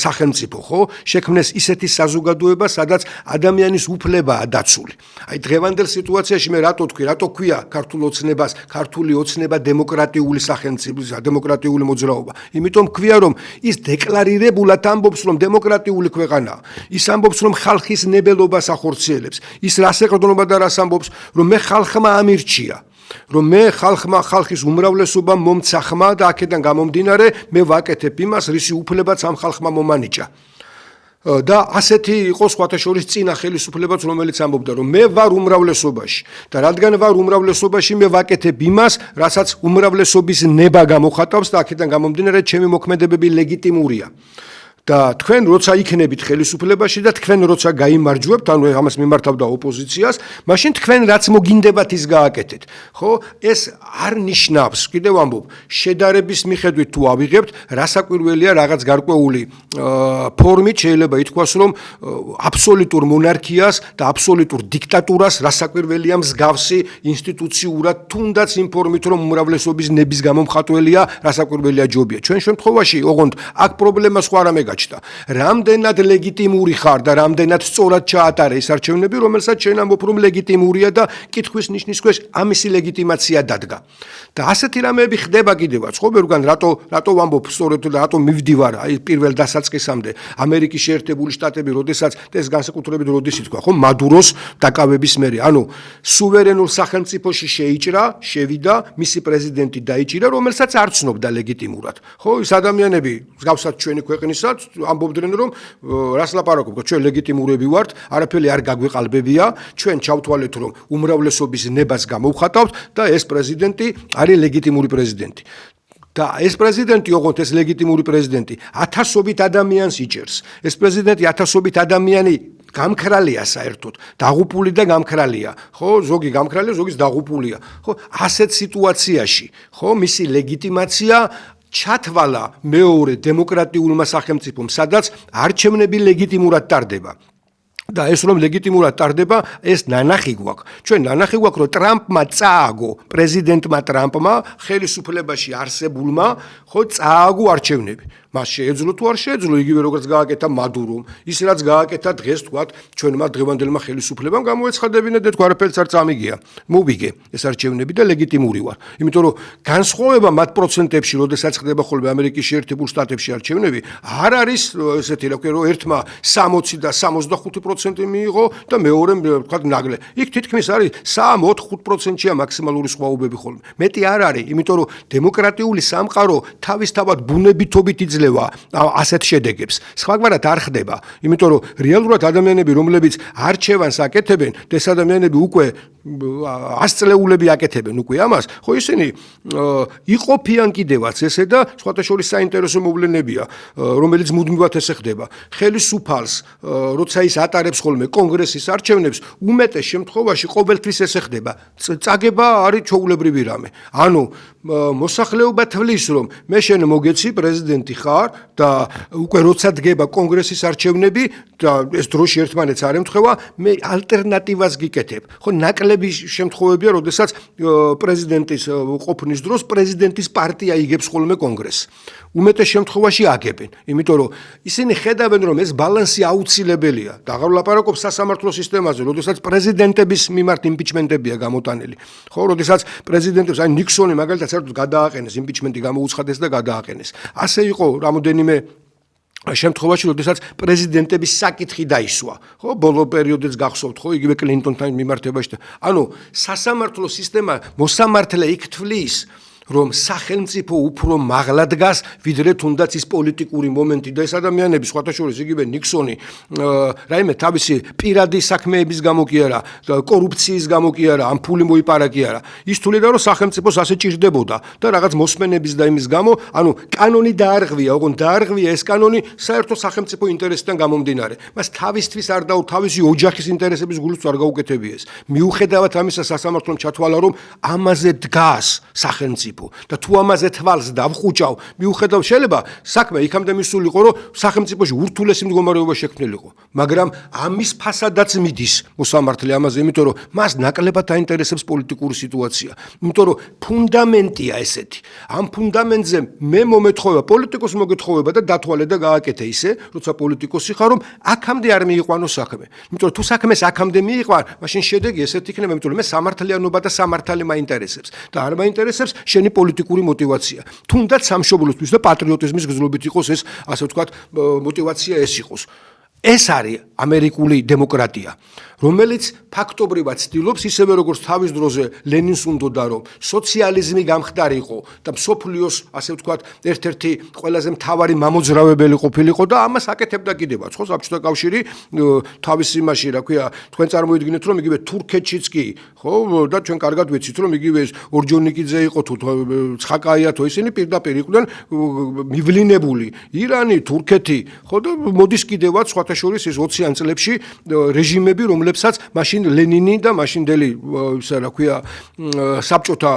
სახელმწიფო, ხო? შექმნეს ისეთი საზოგადოება, სადაც ადამიანის უფლებაა დაცული. აი დღევანდელ სიტუაციაში მე რატო ქვია ქართულ ოცნებას, ქართული ოცნება დემოკრატიული სახელმწიფოა, დემოკრატიული მოძრაობა. იმიტომ ქვია, რომ ის დეკლარირებულად ამბობს, რომ დემოკრატიული ქვეყანაა. ის ამბობს, რომ ხალხის ნებელობას ახორციელებს. ის რას ეყრდნობა და რას ამბობს, რომ მე ხალხმა ამირჩია. რომ მე ხალხის უმრავლესობა მომცა ხმა და აქედან გამომდინარე მე ვაკეთებ იმას, რისი უფლებაც ამ ხალხმა მომანიჭა. და ასეთი იყო სხვათა შორის წინა ხელისუფლებაც, რომელიც ამბობდა, რომ მე ვარ უმრავლესობაში და რადგან ვარ უმრავლესობაში, მე ვაკეთებ იმას, რასაც უმრავლესობის ნება გამოხატავს და აქედან გამომდინარე ჩემი მოქმედებები ლეგიტიმურია. და თქვენ როცა იქნებით ხელისუფლებაში და თქვენ როცა გაიმარჯვებთ, ანუ ამას მიმართავდა ოპოზიციას, მაშინ თქვენ რაც მოგინდებათ ის გააკეთეთ. ხო, ეს არ ნიშნავს, კიდევ ამბობ, შედარების მიხედვით თუ ავიღებთ, რასაკვირველია რაღაც გარკვეული ფორმით შეიძლება ითქვას, რომ აბსოლუტურ მონარქიას და აბსოლუტურ დიქტატურას რასაკვირველია მსგავსი ინსტიტუციურად, თუნდაც იმ ფორმით, რომ უმრავლესობის ნების გამომხატველია, რასაკვირველია ჯობია. ჩვენ შემთხვევაში, ოღონდ აქ პრობლემა სხვა რამე რამდენად ლეგიტიმური ხარ და რამდენად სწორად ჩაატარე ის არჩევნები, რომელსაც შენ ამბობ, რომ ლეგიტიმურია და კითხვის ნიშნის ქვეშ ამისი ლეგიტიმაცია დადგა. და ასეთი რამეები ხდება კიდევაც, ხო, ვერგან რატო ვამბობ სწორედ და რატო მივდივარ აი პირველ დასაწყისამდე ამერიკის შეერთებული შტატები, როდესაც ეს განსაკუთრებით როდის ითქვა, ხო, მადუროს დაკავების მერე, ანუ სუვერენულ სახელმწიფოში შევიდა, მისი პრეზიდენტი დაიჭირა, რომელსაც არ ცნობდა ლეგიტიმურად. ხო, ის ადამიანები, მსგავსად ჩვენი ქვეყნისაც ამბობდნენ, რომ რას ლაპარაკობთ, ჩვენ ლეგიტიმურები ვართ, არაფერი არ გაგვეყალბებია, ჩვენ ჩავთვალეთ, რომ უმრავლესობის ნებას გამოვხატავთ და ეს პრეზიდენტი არის ლეგიტიმური პრეზიდენტი. და ეს პრეზიდენტი, ოღონდ ეს ლეგიტიმური პრეზიდენტი, ათასობით ადამიანს იჭერს. ეს პრეზიდენტი ათასობით ადამიანი გამქრალია საერთოდ, დაღუპული და გამქრალია. ხო, ზოგი გამქრალია, ზოგიც დაღუპულია. ხო, ასეთ სიტუაციაში, ხო, მისი ლეგიტიმაცია ჩათვალა მეორე დემოკრატიულმა სახელმწიფომ, სადაც არჩევნები ლეგიტიმურად ტარდება. და ეს რომ ლეგიტიმურად ტარდება, ეს ნანახი გვაქვს. ჩვენ ნანახი გვაქვს, რომ ტრამპმა წააგო, პრეზიდენტმა ტრამპმა ხელისუფლებაში არსებულმა, ხო, წააგო არჩევნები. მას შეეძლო თუ არ შეეძლო, იგივე როგორც გააკეთა მადურომ, ის რაც გააკეთა დღეს, თქვათ, ჩვენმა დღევანდელმა ხელისუფლებამ გამოეცხადებინა და თქვა არაფერს არ წამიგია. მოვიგე ეს არჩევნები და ლეგიტიმური ვარ. იმიტომ რომ განსხვავება მათ პროცენტებში, როდესაც ხდება ხოლმე ამერიკის შეერთებულ შტატებში არჩევნები, არ არის ესეთი რა ვქო, რომ ერთმა 60 და 65% მიიღო და მეორემ თქვათ ნაგლე. იქ თითქმის არის 3-4%-ია მაქსიმალური სხვაობები ხოლმე. მეტი არ არის, იმიტომ რომ დემოკრატიული სამყარო თავისთავად ბუნებითობით იძლევა ასეთ შედეგებს. სხვაგვარად არ ხდება, იმიტომ რომ რეალურად ადამიანები, რომლებიც არჩევანს აკეთებენ, ეს ადამიანები უკვე 100 წლეულები აკეთებენ უკვე ამას, ხო ისინი იყოფიან კიდევაც ესე და სხვათა შორის საინტერესო მოვლენებია, რომელიც მუდმივად ესე ხდება. ხელისუფალს, როცა ის ატარებს ხოლმე კონგრესის არჩევნებს, უმეტეს შემთხვევაში ყოველთვის ესე ხდება. წაგება არის ჩვეულებრივი რამე. ანუ მოსახლეობა თვლის, რომ მე შენ მოგეცი პრეზიდენტი ხარ და უკვე როცა დგება კონგრესის არჩევნები და ეს დროში ერთმანეთს არ ემთხვევა, მე ალტერნატივას გიკეთებ. ხო, ნაკლები შემთხვევებია, როდესაც პრეზიდენტის ყოფნის დროს პრეზიდენტის პარტია იგებს ხოლმე კონგრესს. უმეტეს შემთხვევაში აგებენ, იმიტომ რომ ისინი ხედავენ, რომ ეს ბალანსი აუცილებელია. და აღარ ვლაპარაკობ სასამართლო სისტემაზე, როდესაც პრეზიდენტების მიმართ იმპიჩმენტებია გამოტანილი. ხო, როდესაც პრეზიდენტებს, აი ნიქსონი მაგალითად საერთოდ გადააყენეს, იმპიჩმენტი გამოუცხადეს და გადააყენეს. ასე იყო რამოდენიმე შემთხვევაში, როდესაც პრეზიდენტების საკითხი დაისვა, ხო, ბოლო პერიოდიც გახსოვთ, ხო, იგივე კლინტონთან მიმართებაში. ანუ სასამართლო სისტემა მოსამართლე იქ თვლის, რომ სახელმწიფო უფრო მაღლა დგას, ვიდრე თუნდაც ის პოლიტიკური მომენტი და ეს ადამიანები, სხვათა შორის იგივე ნიქსონი, რაიმე თავისი პირადი საქმეების გამო კი არა, კორუფციის გამო კი არა, ამ ფული მოიპარა კი არა. ის თვლიდა, რომ სახელმწიფოს ასე ჭირდებოდა და რაღაც მოსმენების და იმის გამო, ანუ კანონი დაარღვია, ოღონდ დაარღვია ეს კანონი საერთო სახელმწიფო ინტერესიდან გამომდინარე. მას თავისთვის არ დაუ თავისი ოჯახის ინტერესების გულს არ გაუკეთებიეს. მიუხედავად ამისა, სასამართლომ ჩათვალა, რომ ამაზე დგას სახელმწიფო და თუ ამაზე თვალს დავხუჭავ, მიუხედავ შეიძლება საქმე იქამდე მისულიყო, რომ სახელმწიფოში ურთულესი მდგომარეობა შექმნილიყო, მაგრამ ამის ფასადაც მიდის მოსამართლე ამაზე, იმიტომ რომ მას ნაკლებად აინტერესებს პოლიტიკური სიტუაცია, იმიტომ რომ ფუნდამენტია ესეთი. ამ ფუნდამენტზე მე მომეთხოვება, პოლიტიკოს მოგეთხოვება და დათვალე და გააკეთე ისე, როცა პოლიტიკოსი ხარ, რომ აქამდე არ მიიყვანო საქმე. იმიტომ რომ თუ საქმეს აქამდე მიიყვან, მაშინ შედეგი ესეთი იქნება, იმიტომ რომ მე სამართლიანობა და სამართალი მაინტერესებს და არ მაინტერესებს პოლიტიკური мотивация. თუნდაც სამშობლოსთვის და პატრიოტიზმის გზნობით იყოს ეს, ასე ვთქვათ, мотивация ეს იყოს. ეს არის ამერიკული დემოკრატია, რომელიც ფაქტობრივად ცდილობს ისევე როგორც თავის დროზე ლენინს უნდოდა, რომ სოციალიზმი გამხდარიყო და მსოფლიოს, ასე ვთქვათ, ერთ-ერთი ყველაზე მთავარი მამოძრავებელი ყოფილიყო და ამას აკეთებდა კიდევაც, ხო, საბჭოთა კავშირი თავის იმაში, რა ქვია, თქვენ წარმოიდგინეთ, რომ იგივე თურქეთშიც კი, ხო, და ჩვენ კარგად ვიცით, რომ იგივე ორჯონიკიძე იყო თუ ცხაკაია თუ ისინი პირდაპირ იყვნენ მივლინებული. ირანი, თურქეთი, ხო, და მოდის კიდევაც სხვათა შორის ეს 20-იან წლებში რეჟიმები, რომლებსაც მაშინ ლენინი და მაშინდელი, ისა რა ქვია, საბჭოთა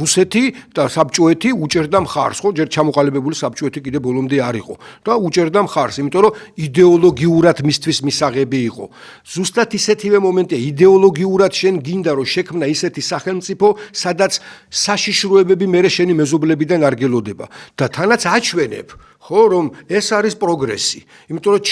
რუსეთი და საბჭოეთი უჭერდა მხარს, ხო, ჯერ ჩამოყალიბებული საბჭოეთი კიდე ბოლომდე არ იყო და უჭერდა მხარს, იმიტომ რომ იდეოლოგიურად მისთვის მისაღები იყო. ზუსტად ისეთივე მომენტია, იდეოლოგიურად შენ გინდა რომ შექმნა ისეთი სახელმწიფო, სადაც საშიშროებები მერე შენი მეზობლებიდან არ გელოდება და თანაც აჩვენებ, ხო, რომ ეს არის პროგრესი, იმიტომ რომ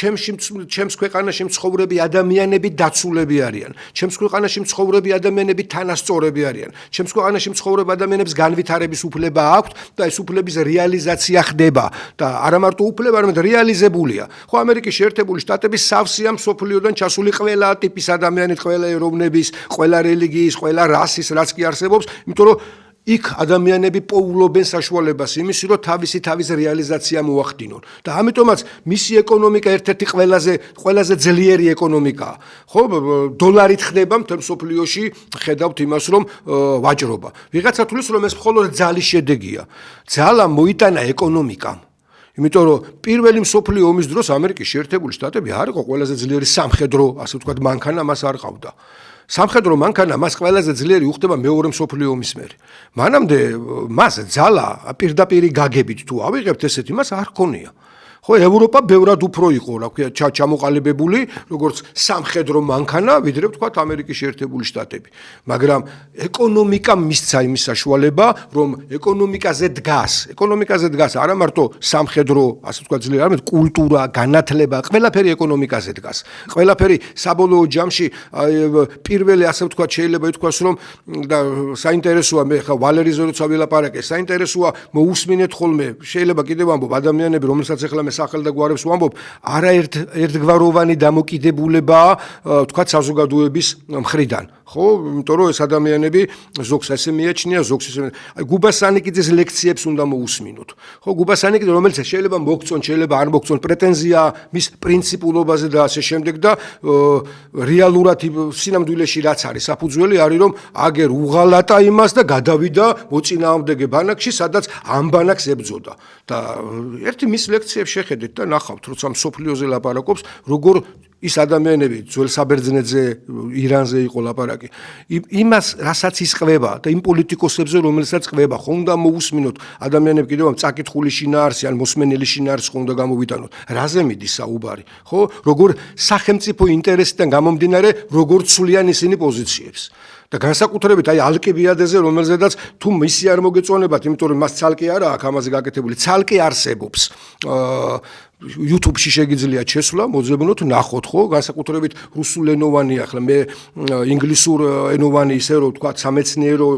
ჩემს ქვეყანაში მცხოვრები ადამიანები დაცულები არიან, ჩემს ქვეყანაში მცხოვრები ადამიანები თანასწორები არიან, ჩემს ქვეყანაში მცხოვრებ ადამიანებს განვითარების უფლება აქვთ და ეს უფლების რეალიზაცია ხდება და არა მარტო უფლება, არამედ რეალიზებულია. ხო, ამერიკის შეერთებული შტატების სავსეა მსოფლიოდან ჩასული ყველა ტიპის ადამიანით, ყველა ეროვნების, ყველა რელიგიის, ყველა რასის, რაც კი არსებობს, იმიტომ რომ იქ ადამიანები პოულობენ საშუალებას იმის, რომ თავის რეალიზაცია მოახდინონ. და ამიტომაც მისი ეკონომიკა ერთ-ერთი ყველაზე ძლიერი ეკონომიკაა. ხო, დოლარით ხდება მთელ მსოფლიოში, ხედავთ იმას, რომ ვაჭრობა. ვიღაცა თulis, რომ ეს მხოლოდ ძალის შედეგია. ძალა მოიტანა ეკონომიკამ. იმიტომ რომ პირველი მსოფლიო ომის დროს ამერიკის შეერთებული შტატები არ იყო ყველაზე ძლიერი სამხედრო, ასე ვთქვათ, მანქანა მას არ ყავდა. სამხედრო მანქანა მას ყველაზე ძლიერი უხდება მეორე მსოფლიო ომის მერე. მანამდე მას ძალა პირდაპირი გაგებით თუ ავიღებთ ესეთი, მას არ ქონია. ხო, ევროპა ბევრად უფრო იყო, რა ქვია, ჩამოყალიბებული, როგორც სამხედრო მანქანა, ვიდრე ვთქვათ ამერიკის შეერთებული შტატები. მაგრამ ეკონომიკამ მისცა იმის საშუალება, რომ ეკონომიკაზე დგას არა მარტო სამხედრო, ასე ვთქვათ, ძლიერი, არამედ კულტურა, განათლება, ყველაფერი ეკონომიკაზე დგას. ყველაფერი საბოლოო ჯამში პირველი, ასე ვთქვათ, შეიძლება ითქვას, რომ და საინტერესოა, მე ხა ვალერიზე როცა ვილაპარაკე, საინტერესოა მოусმინეთ ხოლმე, შეიძლება კიდევ ამბობ ადამიანები, რომელსაც ახლა სახელ და გვარებს ვამბობ, ერთგვაროვანი დამოკიდებულებაა, ვთქვათ, საზოგადოების მხრიდან. ხო, იმიტომ რომ ეს ადამიანები ზოგს ესე მიაჩნია, ზოგს ესე. გუბასანიკიძის ლექციებს უნდა მოусმინოთ. ხო, გუბასანიკიძე, რომელიც შეიძლება მოგწონ, შეიძლება არ მოგწონ, პრეტენზია მის პრინციპულობაზე და ასე შემდეგ და რეალურად სინამდვილეში რაც არის საფუძველი არის, რომ აგერ უღალატა იმას და გადავიდა მოწინააღმდეგე ბანაკში, სადაც ამ ბანაკს ებრძოდა. და ერთი მის ლექციებს შეხედეთ და ნახავთ, როცა მსოფლიოზე ლაპარაკობს, როგორ ის ადამიანები ძველ საბერძნეთზე, ირანზე იყო ლაპარაკი. იმას, რასაც ისყვება და იმ პოლიტიკოსებზე, რომელსაც ყובה, ხო უნდა მოусმინოთ ადამიანები კიდევ ამ წაკითხული შინაარსი ან მოსმენელი შინაარსი ხო უნდა გამოვიტანოთ. რაზე მიდის საუბარი? ხო, როგორ სახელმწიფო ინტერესიდან გამომდინარე, როგორ ცვლიან ისინი პოზიციებს. და განსაკუთრებით აი ალკიბიადეზე, რომელზედაც თუ მისი არ მოგეწონებათ, იმიტომ რომ მას ცალკე არა აქვს ამაზე გაკეთებული, ცალკე არსებობს. YouTube-ში შეგიძლიათ შესვლა, მოძებნოთ, ნახოთ, ხო, განსაკუთრებით რუსულენოვანი ახლა მე ინგლისურენოვანი ისე რომ თქვა სამეცნიერო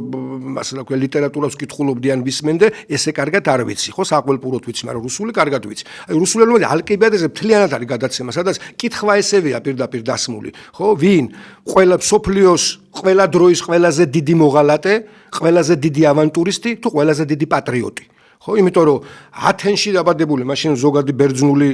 ასე რა ქვია ლიტერატურას ვკითხულობდი ან ვისმენდე, ესე კარგად არ ვიცი, ხო, საყველპუროთ ვიცი, მაგრამ რუსული კარგად ვიცი. აი რუსულენოვანი ალკიბიადაზე მთლიანად არის გადაცემა, სადაც კითხვა ესევეა პირდაპირ დასმული, ხო, ვინ? ყველა სოფლიოს ყველა დროის ყველაზე დიდი მოღალატე, ყველაზე დიდი ავანტურისტი თუ ყველაზე დიდი პატრიოტი. ხო, იმიტომ რომ ათენში დაბადებული, მაშინ ზოგადი ბერძნული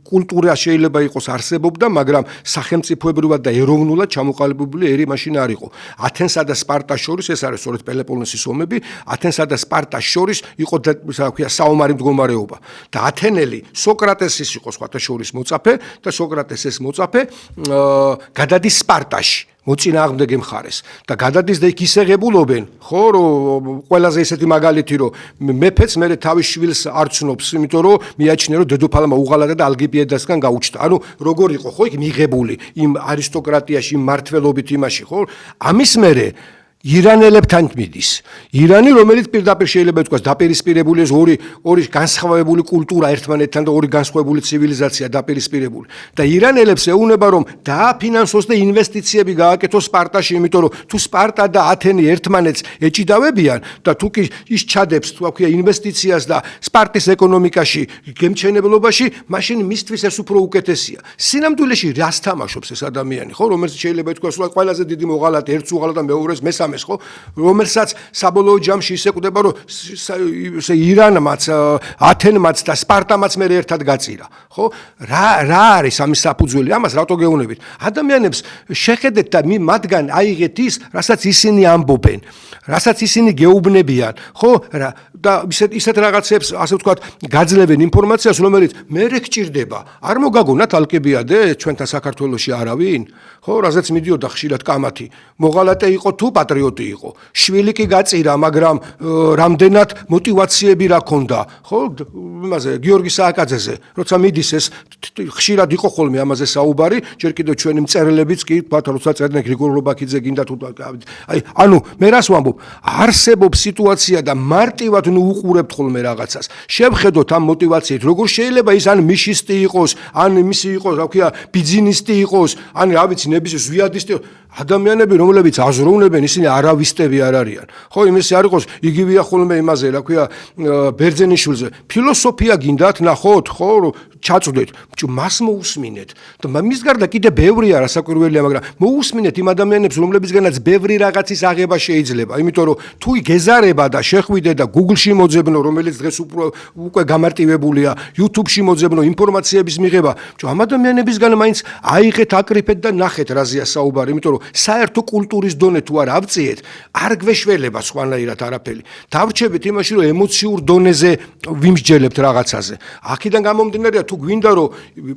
კულტურა შეიძლება იყოს არსებობდა, მაგრამ სახელმწიფოებრივად და ეროვნულად ჩამოყალიბებული ერი მაშინ არ იყო. ათენსა და სპარტას შორის, ეს არის სწორედ პელოპონესის ომები, ათენსა და სპარტას შორის იყო რა ქვია საომარი მდგომარეობა. და ათენელი სოკრატესის იყო სხვათა შორის მოწაფე და სოკრატეს ეს მოწაფე გადადის სპარტაში. მოწინააღმდეგე მხარეს და გადადის და იქ ისეღებულობენ, ხო, რომ ყველაზე ისეთი მაგალითი, რომ მეფეც მე თავის შვილს არ ცნობს, იმიტომ რომ მიაჩნია, რომ დედოფალმა უღალატა და ალკიბიადასგან გაუჩნდა. ანუ როგორ იყო, ხო, იქ მიღებული იმ არისტოკრატიაში, იმ მართლობით იმაში, ხო? ამის მერე ირანელებთან მიდის. ირანი, რომელიც პირდაპირ შეიძლება ითქვას დაპირისპირებული ეს ორი განსხვავებული კულტურა ერთმანეთთან და ორი განსხვავებული ცივილიზაცია დაპირისპირებული. და ირანელებს ეუნება რომ დააფინანსოს და ინვესტიციები გააკეთოს სპარტაში, იმიტომ რომ თუ სპარტა და ათენი ერთმანეთს ეჭიდავებიან და თუ კი ის ჩადებს, თუ აქვია ინვესტიციას და სპარტის ეკონომიკაში, გემჩენებლობაში, მაშინ მისთვის ეს უფრო უკეთესია. სინამდვილეში რას თამაშობს ეს ადამიანი, ხო, რომელიც შეიძლება ითქვას, რომ ყველაზე დიდი მოღალატე ერთს უღალატა მეორეს მესამეს ხო, რომელსაც საბოლოო ჯამში ისე კვდება, რომ ირანმაც, ათენმაც და სპარტამაც მე ერთად გაწირა, ხო? რა არის ამის საფუძველი? ამას რატო გეუბნებით? ადამიანებს შეხედეთ და მათგან აიღეთ ის, რასაც ისინი ამბობენ, რასაც ისინი გეუბნებიან, ხო? და ისეთ რაღაცებს, ასე ვთქვათ, გაძლევენ ინფორმაციას, რომელიც მერე გჭირდება. არ მოგაგონათ ალკიბიადე ჩვენთან საქართველოში არავინ? ხო, რაზეც მიდიოდა ხშირად კამათი. მოღალატე იყო თუ პატრიოტი იყო. შვილი კი გაწირა, მაგრამ რამდენად მოტივაციები რა ქონდა, ხო? იმაზე გიორგი სააკაძეზე, როცა მიდის ეს ხშირად იყო ხოლმე ამაზე საუბარი, ჯერ კიდევ ჩვენი მწერლებიც კი თქვათ, როცა წერდნენ გრიგორ რობაქიძე გინდა თუ აი, ანუ მე რას ვამბობ? არსებობს სიტუაცია და მარტივად ნუ უყურებთ ხოლმე რაღაცას. შევხედოთ ამ მოტივაციით, როგორ შეიძლება ის ან მიშისტი იყოს, ან მისი იყოს, რა ქვია, ბიზნესისტი იყოს, ან რა ვიცი, ნების ზვიადისტი ადამიანები, რომლებიც აზროვნებენ, ისინი არავისტები არ არიან. ხო, იმისი არ იყოს, იგივეა ხოლმე იმაზე, რა ქვია, ბერძენიშვილზე. ფილოსოფია გინდათ, ნახოთ, ხო, ჩაწვდეთ, მას მოусმინეთ. და მის გარდა კიდე ბევრია რასაკვირველია, მაგრამ მოусმინეთ იმ ადამიანებს, რომლებიცგანაც ბევრი რაღაცის აღება შეიძლება. იმიტომ რომ თუ გეზარება და შეხვიდე და Google-ში მოძებნო, რომელიც დღეს უკვე გამარტივებულია, YouTube-ში მოძებნო ინფორმაციების მიღება, ამ ადამიანებისგან მაინც აიღეთ, აკრიფეთ და ნახეთ რაზეა საუბარი, იმიტომ რომ საერთო კულტურის დონე თუ არ ავწიეთ, არ გვეშველება სხვანაირად არაფერი. დავრჩებით იმაში, რომ ემოციურ დონეზე ვიმსჯელებთ რაღაცაზე. აქედან გამომდინარეა თუ გვინდა რომ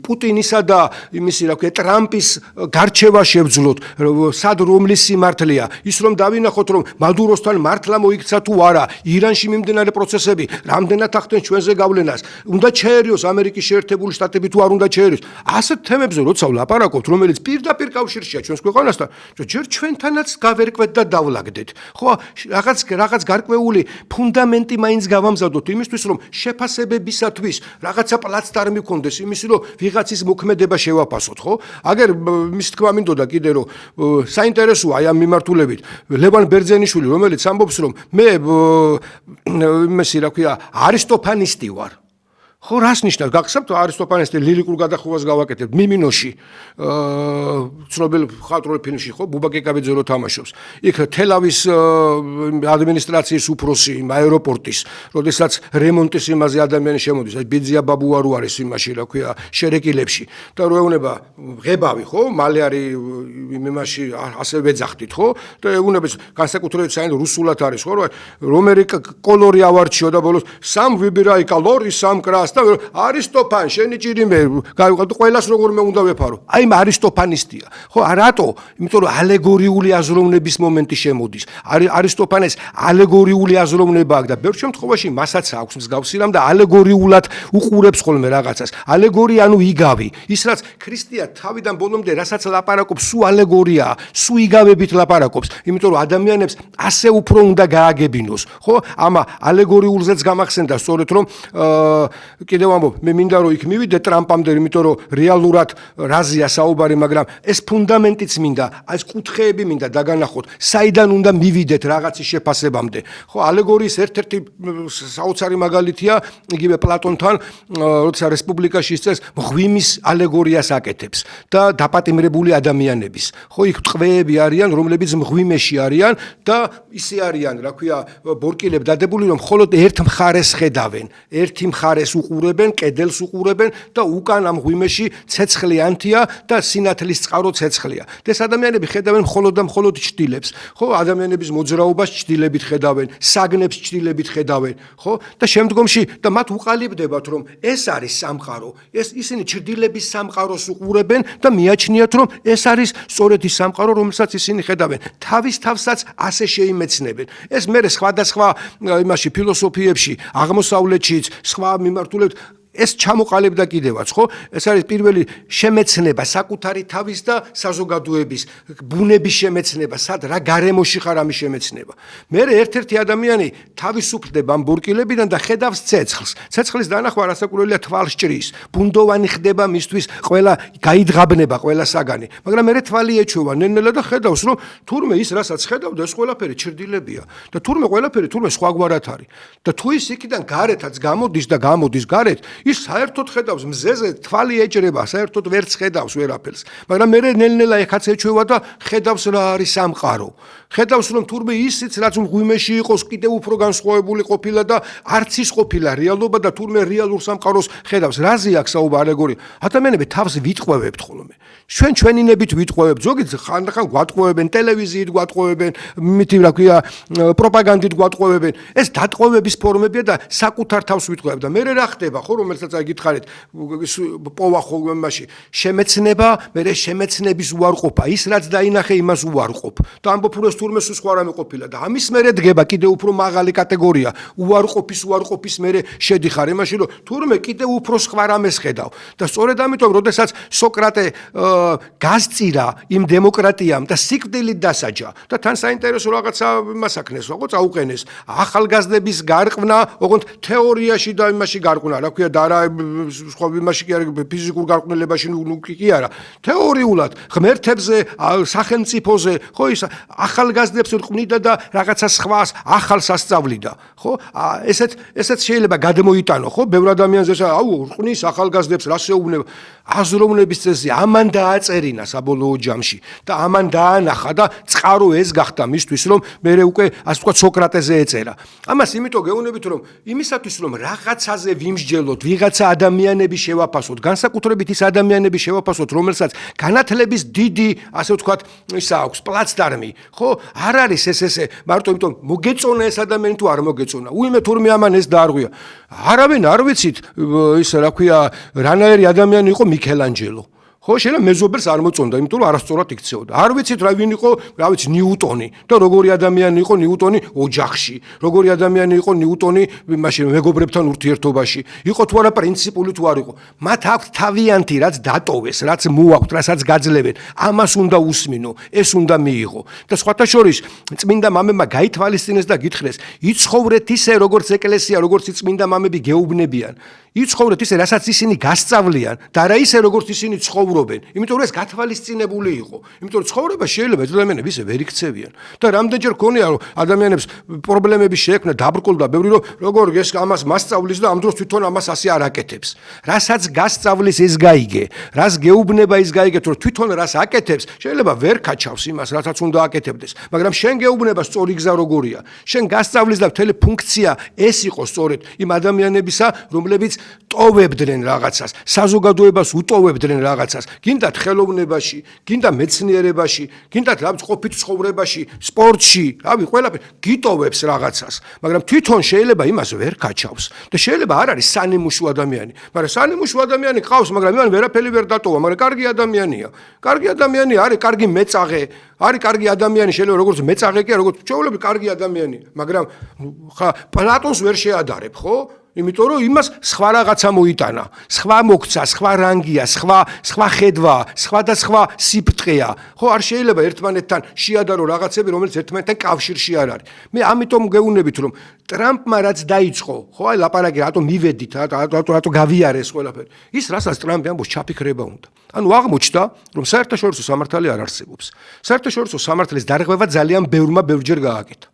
პუტინისა და იმისი რა ქვია ტრამპის გარჩევა შევძლოთ, სად რომლის სიმართლეა, ის რომ დავინახოთ რომ მადუროსთან მართლა მოიქცა თუ არა, ირანში მიმდინარე პროცესები, რამდენად ახდენ ჩვენზე გავლენას, უნდა ჩაერიოს ამერიკის შეერთებული შტატები თუ არ უნდა ჩაერიოს. ასეთ თემებზე როცა ვლაპარაკობთ, რომელიც პირდაპირ კავშირშია ჩვენს ქვეყანასთან, ჯერ ჩვენთანაც გავერკვეთ და დავლაგდეთ. ხო, რაღაც გარკვეული ფუნდამენტი მაინც გავამზადოთ იმისთვის, რომ შეფასებებისათვის რაღაცა პლაცდარმი გქონდეს იმისი, რომ ვიღაცის მოქმედება შევაფასოთ, ხო? აგერ მის თქვა მინდოდა კიდე რომ საინტერესოა აი ამ მიმართულებით ლევან ბერძენიშვილი, რომელიც ამბობს, რომ მე იმისი რა ქვია, არისტოფანისტი ვარ. ხო, რას ნიშნავს? გახსოვთ არისტოფანესის ლირიკულ გადახვევას გავაკეთებ მიმინოში, ცნობილ მხატვრულ ფილმში, ხო, ბუბა კეკაბიძე რო თამაშობს. იქ თელავის ადმინისტრაციის უფროსი აეროპორტის, როდესაც რემონტის იმაზე ადამიანი შემოდის, აი ბიძია ბაბუარო არის იმაში, რა ქვია, შერეკილებში. და რო ეუნება ღებავი, ხო, მალე არის იმაში ასე ვეძახდით, ხო? და ეუნებს განსაკუთრებით საერთოდ რუსულად არის, ხო, რომელი კოლორი ავარჩიო და ბოლოს სამ ვიბირაი კალორი სამ კრას და არისტოფან შენი ჭირიმე ყველას როგორ მე უნდა ვეფარო. აი არისტოფანისტია. ხო, რატო? იმიტომ რომ ალეგორიული აზროვნების მომენტი შემოდის. არისტოფანეს ალეგორიული აზროვნება აქვს და ბევრ შემთხვევაში მასაც აქვს მსგავსი რამ და ალეგორიულად უყურებს ხოლმე რაღაცას. ალეგორია ანუ იგავი. ის რაც ქრისტია თავიდან ბოლომდე რასაც ლაპარაკობს, სულ ალეგორიაა, სულ იგავებით ლაპარაკობს. იმიტომ რომ ადამიანებს ასე უფრო უნდა გააგებინოს. ხო, ამ ალეგორიულზეც გამახსენდა სწორედ რომ კიდევ ამბობ, მე მინდა რომ იქ მივიდე ტრამპამდე, იმიტომ რომ რეალურად რაზეა საუბარი, მაგრამ ეს ფუნდამენტიც მინდა, ეს კუთხეები მინდა დაგანახოთ, საიდან უნდა მივიდეთ რაღაცის შეფასებამდე. ხო, ალეგორიის ერთ-ერთი საოცარი მაგალითია, იგივე პლატონთან, როცა რესპუბლიკაში ისწრებს, მღვიმის ალეგორიას აკეთებს და დაპატიმრებული ადამიანების. ხო, იქ ტყვეები არიან, რომლებიც მღვიმეში არიან და ისე არიან, რა ქვია, ბორკილებ დადებული, რომ მხოლოდ ერთ მხარეს ხედავენ, ერთი მხარეს უყურებენ, კედელს უყურებენ და უკან ამ მღვიმეში ცეცხლი ანთია და სინათლის წყარო ცეცხლია. და ეს ადამიანები ხედავენ მხოლოდ და მხოლოდ ჭდილებს. ხო, ადამიანების მოძრაობას ჭდილებით ხედავენ, საგნებს ჭდილებით ხედავენ, ხო? და შემდგომში და მათ უყალიბდებათ, რომ ეს არის სამყარო. ისინი ჭდილების სამყაროს უყურებენ და მიაჩნიათ, რომ ეს არის სწორედ ის სამყარო, რომელსაც ისინი ხედავენ. თავის თავსაც ასე შეიმეცნებენ. ეს მე სხვადასხვა იმაში ფილოსოფიებში, აღმოსავლეთშიც, სხვა მიმართულებით ეს ჩამოყალიბდა კიდევაც, ხო? ეს არის პირველი შემეცნება საკუთარი თავის და საზოგადოების, ბუნების შემეცნება, სად რა გარემოში ხარ ამის შემეცნება. მე ერთ-ერთი ადამიანი თავისუფლდება ამ ბორკილებიდან და ხედავს ცეცხლს. ცეცხლის დანახვა რასაკვირველია თვალს ჭრის, ბუნდოვანი ხდება მისთვის ყველა გაიძღაბნება ყველა საგანი. მაგრამ მე თვალი ეჩვევა ნელ-ნელა და ხედავს, რომ თურმე ის რასაც ხედავდა, ეს ყველაფერი ჭრდილებია და თურმე ყველაფერი თურმე სხვაგვარად არის. და თუ ის იქიდან გარეთაც გამოდის და გამოდის გარეთ, ის საერთოდ ხედავს მზეზე თვალი ეჭრება, საერთოდ ვერც ხედავს ვერაფერს. მაგრამ მე ნელ-ნელა ეხაც ეჩვევა და ხედავს რა არის სამყარო. ხედავს რომ თურმე ისიც რაც მღვიმეში იყოს კიდევ უფრო განსხვავებული ყოფილა და არც ის ყოფილა რეალობა და თურმე რეალურ სამყაროს ხედავს. რაზე აქვს საუბარი ალეგორია? ადამიანები თავს ვიტყვევებთ ხოლმე. ჩვენინებით ვიტყვევებთ, ზოგი ხანდახან გვატყვევებენ, ტელევიზიით გვატყვევებენ, მითი რა ქვია, პროპაგანდით გვატყვევებენ. ეს დატყვევების ფორმებია და საკუთარ თავს ვიტყვევებ და მე რა ხდება, ხო, რომელსაც აი გითხარით, პოვა ხოლმე მასში. შემეცნება, მე შემეცნების უარყოფა, ის რაც დაინახე, იმას უარყოფ. და ამბობ რომ ეს თურმე სხვა რამე ყოფილა და ამის მერე დგება კიდევ უფრო მაღალი კატეგორია. უარყოფის მერე შედიხარ იმაში, რომ თურმე კიდევ უფრო სხვა რამეს ხედავ. და სწორედ ამიტომ, როდესაც სოკრატე გასწირა იმ დემოკრატიამ და სიკვდილით დასაჯა და თან საინტერესო რაღაცა მასაკნეს, როგორ წაუყენეს ახალგაზრდების გარყვნა, ოღონდ თეორიაში და იმაში გარყვნა, რა ქვია, და არა სხვა იმაში კი არა, ფიზიკურ გარყვნილებაში ნუ კი არა. თეორიულად ღმერთებზე, სახელმწიფოზე, ხო, ის ახალგაზრდებს რყვნიდა და რაღაცა სხვას ახალს ასწავლიდა, ხო? ესეც შეიძლება გადმოიტანო, ხო? ბევრ ადამიანს ეს რყნის ახალგაზრდებს რას ეუბნება? აზროვნების წესზე ამან დააწერინა საბოლოო ჯამში და ამან დაანახა და წყარო ეს გახდა მისთვის, რომ მე უკვე ასე ვთქვათ სოკრატეზე ეწერა. ამას იმიტომ გეუბნებით, რომ იმისათვის რომ რაღაცაზე ვიმსჯელოთ, ვიღაცა ადამიანები შევაფასოთ, განსაკუთრებით ის ადამიანები შევაფასოთ, რომელსაც განათლების დიდი, ასე ვთქვათ, ისა აქვს პლაცდარმი, ხო? არ არის ესე, მარტო იმიტომ მოგეწონა ეს ადამიანი თუ არ მოგეწონა. უიმე თურმე ამან ეს დაარღვია. არავინ არ ვიცით, ის რა ქვია, რანაირი ადამიანი იყო მიქელანჯელო. ხო, შეიძლება მეზობელს არ მოწონდა, იმიტომ რომ არასწორად იქცეოდა. არ ვიცით რა ვინ იყო, რა ვიცი, ნიუტონი და როგორი ადამიანი იყო ნიუტონი ოჯახში, როგორი ადამიანი იყო ნიუტონი მაშინ მეგობრებთან ურთიერთობაში. იყო თუ არა პრინციპული თუ არ იყო. მათ აქვთ თავიანთი, რაც დატოვეს, რაც მოაქვთ, რასაც გაძლევენ. ამას უნდა უსმინო, ეს უნდა მიიღო. და სხვათა შორის წმინდა მამებმა გაითვალისწინეს და გითხრეს, იცხოვრეთ ისე, როგორც ეკლესია, როგორც წმინდა მამები გეუბნებიან. იცხოვრეთ ისე, რასაც ისინი გასწავლიან და არა ისე, როგორც ისინი ცხოვრობენ. იმიტომ რომ ეს გათვალისწინებული იყო. იმიტომ რომ ცხოვრება შეიძლება ადამიანები ისე ვერ იქცევიან. და რამდენჯერ გქონია რომ ადამიანებს პრობლემები შეექმნა, დაბრკოლდა ბევრი, რომ როგორ ეს ამას მასწავლის და ამ დროს თვითონ ამას ასე არ აკეთებს. რასაც გასწავლის ეს გაიგე, რას გეუბნება ის გაიგეთ, რომ თვითონ რას აკეთებს, შეიძლება ვერ კაჩავს იმას, რასაც უნდა აკეთებდეს. მაგრამ შენ გეუბნება სწორი გზა როგორია. შენ გასწავლის და მთელი ფუნქცია ეს იყო სწორედ იმ ადამიანებისა, რომლებიც ტოვებდნენ რაღაცას, საზოგადოებას უტოვებდნენ რაღაცას. გინდათ ხელოვნებაში, გინდა მეცნიერებაში, გინდათ ყოფით ცხოვრებაში, სპორტში, რავი, ყველაფერი გიტოვებს რაღაცას, მაგრამ თვითონ შეიძლება იმას ვერ კაჩავს. და შეიძლება არ არის სანიმუშო ადამიანი, მაგრამ სანიმუშო ადამიანი ყავს, მაგრამ იმან ვერაფერი ვერ დატოვა, მაგრამ კარგი ადამიანია. კარგი ადამიანი არის, კარგი მეწაღე, არის კარგი ადამიანი, შეიძლება როგორც მეწაღე კი, როგორც ჩვეულებრივი კარგი ადამიანია, მაგრამ ხა პლატონს ვერ შეადარებ, ხო? იმიტომ რომ იმას სხვა რაღაცა მოიტანა, სხვა მოგცა, სხვა რანგია, სხვა ხედვა, სხვადასხვა სიფრთხეა. ხო, არ შეიძლება ერთმანეთთან შეადარო რაღაცები, რომელიც ერთმანეთთან კავშირში არ არის. მე ამიტომ გეუბნებით, რომ ტრამპმა რაც დაიწყო, ხო, აი ლაპარაკი რატომ მივედით, რატომ გავიარეს ყველაფერი. ის რასაც ტრამპი ამბობს, ჩაფიქრება უნდა. ანუ აღმოჩნდა, რომ საერთაშორისო სამართალი არ არსებობს. საერთაშორისო სამართლის დარღვევა ძალიან ბევრჯერ გააკეთა.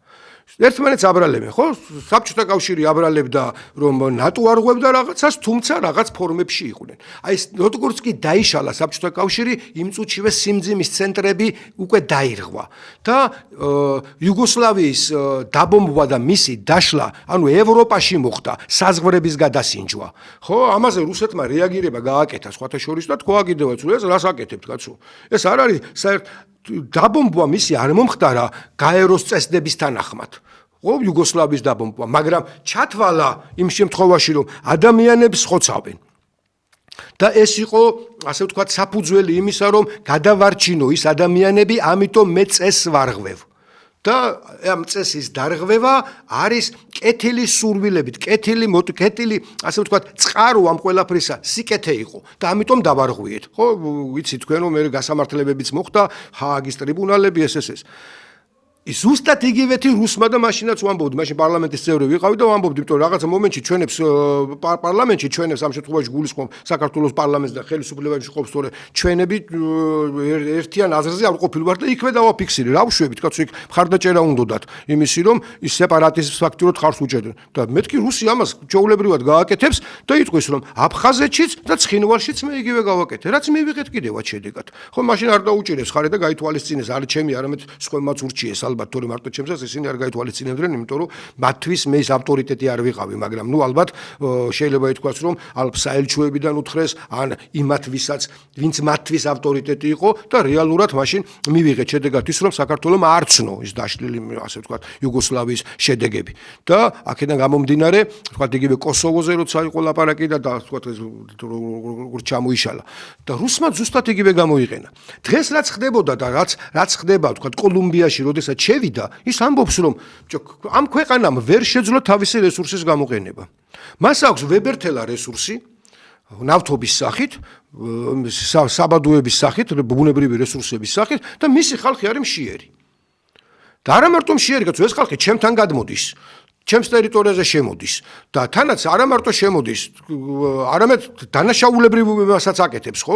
ერთმანეთს აბრალებენ, ხო? საბჭოთა კავშირი აბრალებდა, რომ ნატო არ ღვევდა რაღაცას, თუმცა რაღაც ფორმებში იყვნენ. აი ეს როგორც კი დაიშალა საბჭოთა კავშირი, იმ წუთშივე სიმძიმის ცენტრები უკვე დაირღვა და იუგოსლავიის დაბომბვა და მისი დაშლა, ანუ ევროპაში მოხდა საზღვრების გადასინჯვა. ხო, ამაზე რუსეთმა რეაგირება გააკეთა სხვათა შორის და თქვა კიდევაც, ეს რას აკეთებთ, კაცო? ეს არ არის დაბომბვა მისი არ მომხდარა გაეროს წესდების თანახმად. ხო, იუგოსლავიის დაბომბვა, მაგრამ ჩათვალა იმ შემთხვევაში, რომ ადამიანებს ხოცავენ. და ეს იყო, ასე ვთქვათ, საფუძველი იმისა, რომ გადავარჩინო ის ადამიანები, ამიტომ მე წესს ვარღვევ. და ამ წესის დარღვევა არის კეთილი სურვილებით, კეთილი, ასე ვთქვათ, წყარო ამ ყველაფრისა სიკეთე იყო და ამიტომ დავარღვიეთ. ხო, ვიცი თქვენ რომ მე გასამართლებებიც მოხდა, ჰააგის ტრიბუნალები ეს. ზუსტად იგივეთი რუსმა და მაშინაც ვამბობდი, მაშინ პარლამენტის წევრი ვიყავი და ვამბობდი, იმიტომ რომ რაღაცა მომენტში ჩვენებს პარლამენტში ჩვენებს ამ შემთხვევაში გულისხმობ საქართველოს პარლამენტს და ხელისუფლებაში ყოფს, თორე ჩვენები ერთიან აზრზე არ ყოფილი ვარ და იქვე დავაფიქსირე. რა ვშვებით, კაცო, იქ მხარდაჭერა უნდათ იმისი, რომ ის სეპარატიზმს ფაქტიურად ხარს უჭერდნენ. და მეთქი რუსი ამას ჩვეულებრივად გააკეთებს და იტყვის, რომ აფხაზეთშიც და ცხინვალშიც მე იგივე გავაკეთე. რაც მივიღეთ კიდევაც შედეგად. ხო, მაშინ არ დაუჭირებს ხარი და გაითვალისწინეს, არ ჩემი, არამედ სხვებმაც ურჩიეს. ალბათ თორე მარტო ჩემსაც ისინი არ გაითვალისწინებდნენ, იმიტომ რომ მათთვის მე ის ავტორიტეტი არ ვიყავი, მაგრამ ნუ ალბათ შეიძლება ითქვას, რომ საელჩოებიდან უთხრეს, ან იმათ ვინც მათთვის ავტორიტეტი იყო და რეალურად მაშინ მივიღეთ შედეგად ის, რომ საქართველოს არცნო ის დაშლილი, ასე ვთქვათ, იუგოსლავიის შედეგები. და აქედან გამომდინარე, ვთქვათ, იგივე კოსოვოზე როცა იყო ლაპარაკი და ვთქვათ, როგორ ჩამოიშალა და რუსმა ზუსტად იგივე გამოიყენა. დღეს რაც ხდებოდა და რაც ხდება, ვთქვათ, კოლუმბიაში, როდესაც შევიდა, ის ამბობს, რომ ამ ქვეყანამ ვერ შეძლო თავისი რესურსის გამოყენება. მას აქვს ვებერთელა რესურსი, ნავთობის სახით, საბადოების სახით, ბუნებრივი რესურსების სახით და მისი ხალხი არის მშიერი. და არა მარტო მშიერი, კაცო, ეს ხალხი ჩემთან გადმოდის. ჩემს ტერიტორიაზე შემოდის და თანაც არა მარტო შემოდის, არამედ დანაშაულებრივობასაც აკეთებს, ხო,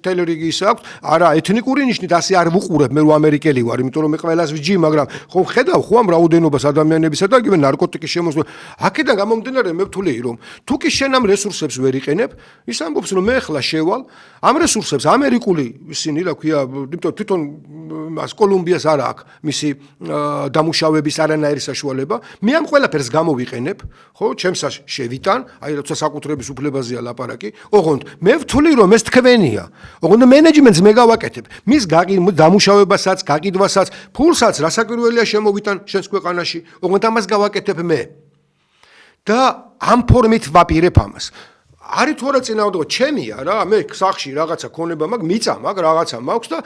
თელერიგის აქვს, არა ეთნიკური ნიშნით ასე არ ვუყურებ, მე რო ამერიკელი ვარ, იმიტომ რომ მე ყველას ვიჯი, მაგრამ ხო ხედავ ხო ამ რაოდენობას ადამიანებისა და იგივე ნარკოტიკის შემოსვლა. აქედან გამომდინარე მე ვთვლი, რომ თუ კი შენ ამ რესურსებს ვერ იყენებ, ის ამბობს, რომ მე ახლა შევალ ამ რესურსებს ამერიკული ისინი, რა ქვია, იმიტომ თვითონ მას კოლუმბიას არ აქვს მისი დამუშავების არანაირი საშუალება. მე ამ ყველაფერს გამოვიყენებ, ხო, ჩემსა შევიტან, აი როცა საკუთრების უფლებაზეა ლაპარაკი, ოღონდ მე ვთვლი, რომ ეს თქვენია. ოღონდ მენეჯმენტს მე გავაკეთებ. მის დამუშავებასაც, გაყიდვასაც, ფულსაც რასაკვირველია შემოვიტან შენს ქვეყანაში, ოღონდ ამას გავაკეთებ მე. და ამ ფორმით ვაპირებ ამას. არის თუ არა წინააღმდეგობა, ჩემია რა, მე სახში რაღაცა ქონება მაქვს, მიწა მაქვს, რაღაცა მაქვს და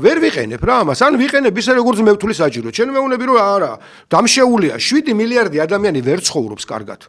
ვერ ვიყენებ რა ამას. ან ვიყენებ ისე როგორც მე ვთვლი საჭირო. ჩემ მეუბნები რომ არა, დამშეულია 7 მილიარდი ადამიანი ვერ ცხოვრობს კარგად.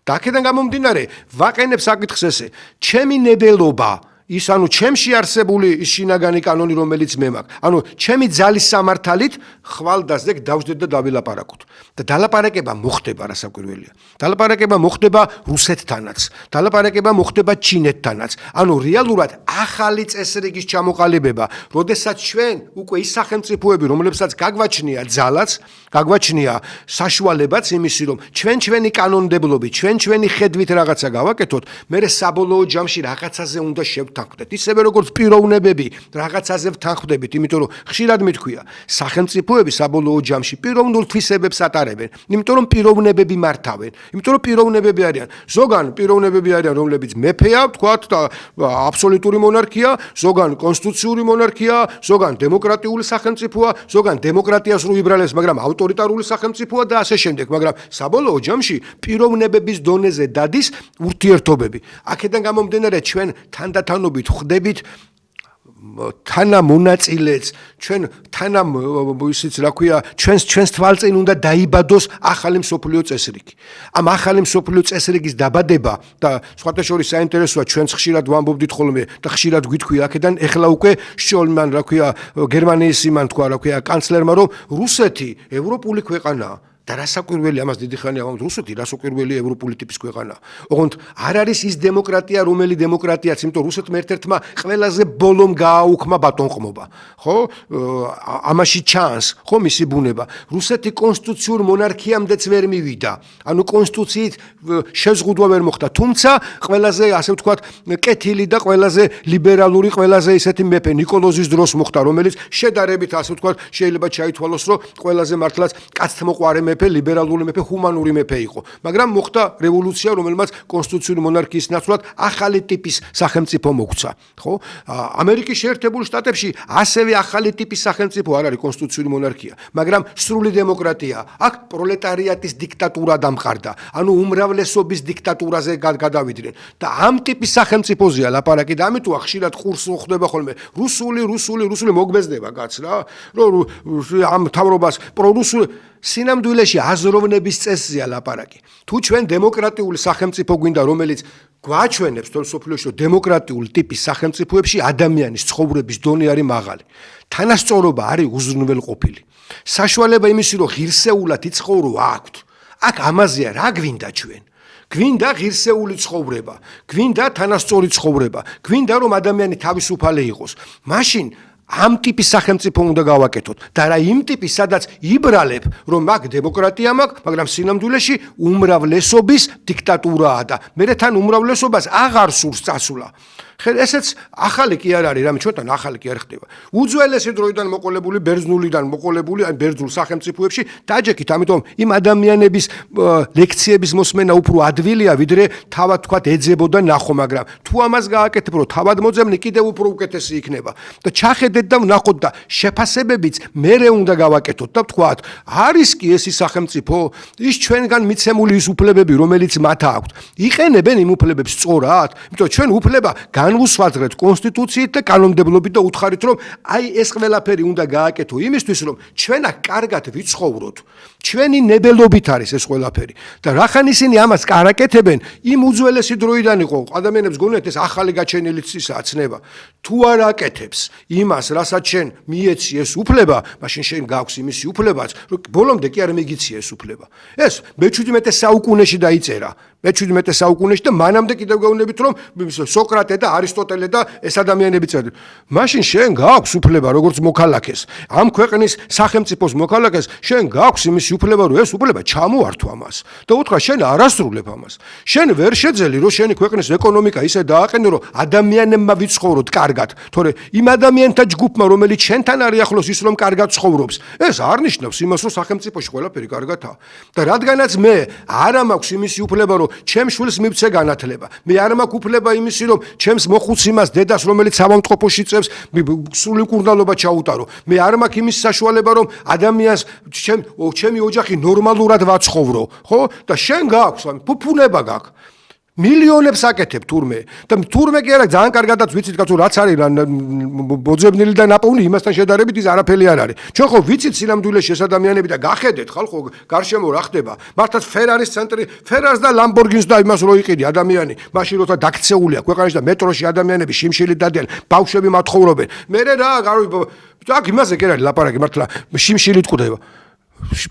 და აქედან გამომდინარე, ვაყენებ საკითხს ესე, ჩემი ნებელობა ის ანუ ჩემში არსებული ის შინაგანი კანონი რომელიც მე მაქვს. ანუ ჩემი ძალის სამართალით ხვალ დასდეკ დავждეთ და დავილაპარაკოთ. და დალაპარაკება მოხდება რასაკვირველია. დალაპარაკება მოხდება რუსეთთანაც. დალაპარაკება მოხდება ჩინეთთანაც. ანუ რეალურად ახალი წესრიგის ჩამოყალიბება, როდესაც ჩვენ უკვე ის სახელმწიფოები, რომლებსაც გაგვაჩნია ძალაც, გაგვაჩნია საშუალებაც იმისი, რომ ჩვენი კანონმდებლობით, ჩვენი ხედვით რაღაცა გავაკეთოთ, მე საბოლოო ჯამში რაღაცაზე უნდა შევთანხმდეთ. ისევე როგორც პიროვნებები რაღაცაზე ვთანხმდებით, იმიტომ რომ ხშირად მithქვია, სახელმწიფოები საბოლოო ჯამში პიროვნულ თვისებებს ატარებენ, იმიტომ რომ პიროვნებები მართავენ, იმიტომ რომ პიროვნებები არიან. ზოგან პიროვნებები არიან, რომლებიც მეფეა, ვთქვათ, და აბსოლუტური მონარქია, ზოგან კონსტიტუციური მონარქია, ზოგან დემოკრატიული სახელმწიფოა, ზოგან დემოკრატიას უიბრალებს, მაგრამ ავტორიტარული სახელმწიფოა და ასე შემდეგ, მაგრამ საბოლოო ჯამში პიროვნებების დონეზე დადის ურთიერთობები. აქედან გამომდინარე ჩვენ თანდათანობით ხვდებით თანამონაწილეც ჩვენ ისიც რა ქვია ჩვენს თვალწინ უნდა დაიბადოს ახალი მსოფლიო წესრიგი. ამ ახალი მსოფლიო წესრიგის დაბადება და სხვათა შორის საინტერესოა ჩვენც ხშირად ვამბობდით ხოლმე და ხშირად გვითქვია აქედან ეხლა უკვე შოლმან რა ქვია გერმანიის იმან თქვა რა ქვია კანცლერმა რომ რუსეთი ევროპული ქვეყანაა. და რასაკვირველი ამას დიდი ხანია ვამბობთ რუსეთი რასაკვირველი ევროპული ტიპის ქვეყანაა. ოღონდ არ არის ის დემოკრატია რომელი დემოკრატიაც, იმიტომ რუსეთმა ერთ-ერთმა ყველაზე ბოლომ გააუქმა ბატონყმობა. ხო? ამაში ჩანს, ხო მისი ბუნება. რუსეთი კონსტიტუციურ მონარქიამდეც ვერ მივიდა. ანუ კონსტიტუციით შეზღუდვა ვერ მოხდა. თუმცა ყველაზე ასე ვთქვათ კეთილი და ყველაზე ლიბერალური, ყველაზე ისეთი მეფე ნიკოლოზის დროს მოხდა, რომელიც შედარებით ასე ვთქვათ შეიძლება ჩაითვალოს, რომ ყველაზე მართლაც კაცთმოყვარე მეფე, ლიბერალური მეფე, ჰუმანური მეფე იყო. მაგრამ მოხდა რევოლუცია, რომელმაც კონსტიტუციური მონარქიის ნაცვლად ახალი ტიპის სახელმწიფო მოგვცა. ხო? ამერიკის შეერთებულ შტატებში ასევე ახალი ტიპის სახელმწიფო არ არის კონსტიტუციური მონარქია, მაგრამ სრული დემოკრატია. აქ პროლეტარიატის დიქტატურა დამყარდა. ანუ უმრავლესობის დიქტატურაზე გადავიდნენ. და ამ ტიპის სახელმწიფოზეა ლაპარაკი და ამიტომ ხშირად ყურს ხდება ხოლმე რუსული მოგბეზდება კაც რა. რომ ამ თავრობას პრორუსული სინამდვილეში აზროვნების წესზეა ლაპარაკი. თუ ჩვენ დემოკრატიული სახელმწიფო გვინდა, რომელიც გვაჩვენებს თორე სოფლიოში რომ დემოკრატიული ტიპის სახელმწიფოებში ადამიანის ცხოვრების დონე არის მაღალი. თანასწორობა არის უზრუნველყოფილი. საშუალება იმისი რომ ღირსეულად იცხოვრო აქვთ. აქ ამაზეა რა გვინდა ჩვენ? გვინდა ღირსეული ცხოვრება, გვინდა თანასწორი ცხოვრება, გვინდა რომ ადამიანი თავისუფალი იყოს. მაშინ ამ ტიპის სახელმწიფო უნდა გავაკეთოთ და რა იმ ტიპის სადაც იბრალებ რომ მაგ დემოკრატია მაქვს, მაგრამ სინამდვილეში უმრავლესობის დიქტატურაა და მე თან უმრავლესობას აღარ სურს წასვლა. ესეც ახალი კი არ არის, რამე ჩვენთან ახალი კი არ ხდება. უძველესი დროიდან მოყოლებული, ბერძნულიდან მოყოლებული, ან ბერძნულ სახელმწიფოებში დაჯექით, ამიტომ იმ ადამიანების ლექციების მოსმენა უფრო ადვილია, ვიდრე თავად თქვათ ეძებოდა ნახო, მაგრამ თუ ამას გააკეთებ, რომ თავად მოძებნი, კიდევ უფრო უკეთესი იქნება. და ჩახედეთ და ვნახოთ და შეფასებებიც მერე უნდა გავაკეთოთ და ვთქვათ, არის კი ეს სახელმწიფო, ის ჩვენგან მიცემული ის უფლებები, რომელიც მათ აქვთ. იყენებენ იმ უფლებებს სწორად, იმიტომ ჩვენ უფლება განვუსვადრეთ კონსტიტუციით და კანონმდებლობით და უთხარით რომ აი ეს ყველაფერი უნდა გააკეთო იმისთვის რომ ჩვენ აქ კარგად ვიცხოვროთ. ჩვენი ნებელობით არის ეს ყველაფერი და რახან ისინი ამას კარაკეთებენ იმ უძველესი დროიდან იყო ადამიანებს გონიათ ეს ახალი გაჩენილი ცნება. თუ არ აკეთებს იმას რასაც შენ მიეცი ეს უფლება, მაშინ შენ გაქვს იმისი უფლებაც რომ ბოლომდე კი არ მიგიცი ეს უფლება. ეს მე-17 საუკუნეში დაიწერა. მე-17 საუკუნეში და მანამდე კიდევ გეუბნებით რომ სოკრატე და არისტოტელე და ეს ადამიანები წერდნენ. მაშინ შენ გაქვს უფლება როგორც მოქალაქეს, ამ ქვეყნის სახელმწიფოს მოქალაქეს, შენ გაქვს იმისი უფლება რომ ეს უფლება ჩამოართვა ამას და უთხრა შენ არ ასრულებ ამას. შენ ვერ შეძელი რომ შენი ქვეყნის ეკონომიკა ისე დააყენო რომ ადამიანებმა ვიცხოვროთ კარგად, თორე იმ ადამიანთა ჯგუფმა რომელიც შენთან არის ახლოს ის რომ კარგად ცხოვრობს, ეს არ ნიშნავს იმას რომ სახელმწიფოში ყველაფერი კარგადაა. და რადგანაც მე არა მაქვს იმისი უფლება რომ ჩემ შვილს მივცე განათლება. მე არ მაქვს უფლება იმისი რომ ჩემს მოხუც იმას დედას რომელიც სამავტყოფოში წევს სრული მკურნალობა ჩაუტარო. მე არ მაქვს იმის საშუალება რომ ადამიანს ჩემი ოჯახი ნორმალურად ვაცხოვრო, ხო? და შენ გაქვს ფუფუნება გაქვს. მილიონებს აკეთებ თურმე და თურმე კი არა ძალიან კარგადაც ვიცით კაცო რაც არის მოძებნილი და ნაპოვნი იმასთან შედარებით ის არაფერი არ არის. ჩვენ ხო ვიცით სინამდვილეში ეს ადამიანები და გახედეთ ხალხო გარშემო რა ხდება. მართლაც ფერარის ცენტრი, ფერარს და ლამბორგინს და იმას რო იყიდი ადამიანი, მაშინ როცა დაქცეულია ქვეყანაში და მეტროში ადამიანები შიმშილით დადიან, ბავშვები მათხოვრობენ. მე რა აქ იმაზე კი არის ლაპარაკი მართლა შიმშილით ყდება.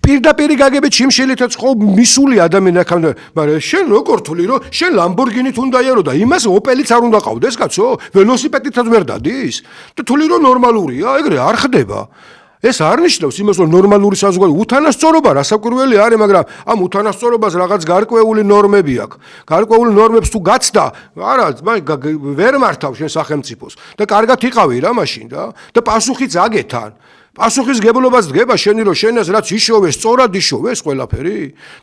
პირდაპირ გაგებით შიმშილითაც ხო მისული ადამიანი აქამდე, მაგრამ შენ როგორ თვლი რომ შენ ლამბორგინით უნდა იარო და იმას ოპელიც არ უნდა ყავდეს კაცო, ველოსიპედითაც ვერ დადის და თვლი რომ ნორმალურია, ეგრე არ ხდება. ეს არ ნიშნავს იმას რომ ნორმალური საზოგადოება უთანასწორობა რასაკვირველი არის, მაგრამ ამ უთანასწორობას რაღაც გარკვეული ნორმები აქვს. გარკვეული ნორმებს თუ გაცდა, არა, ვერ მართავ შენ სახელმწიფოს და კარგად იყავი რა მაშინ და პასუხიც აგეთან. პასუხისგებლობას დგება შენი რომ შენ ეს რაც იშოვეს, სწორად იშოვეს ყველაფერი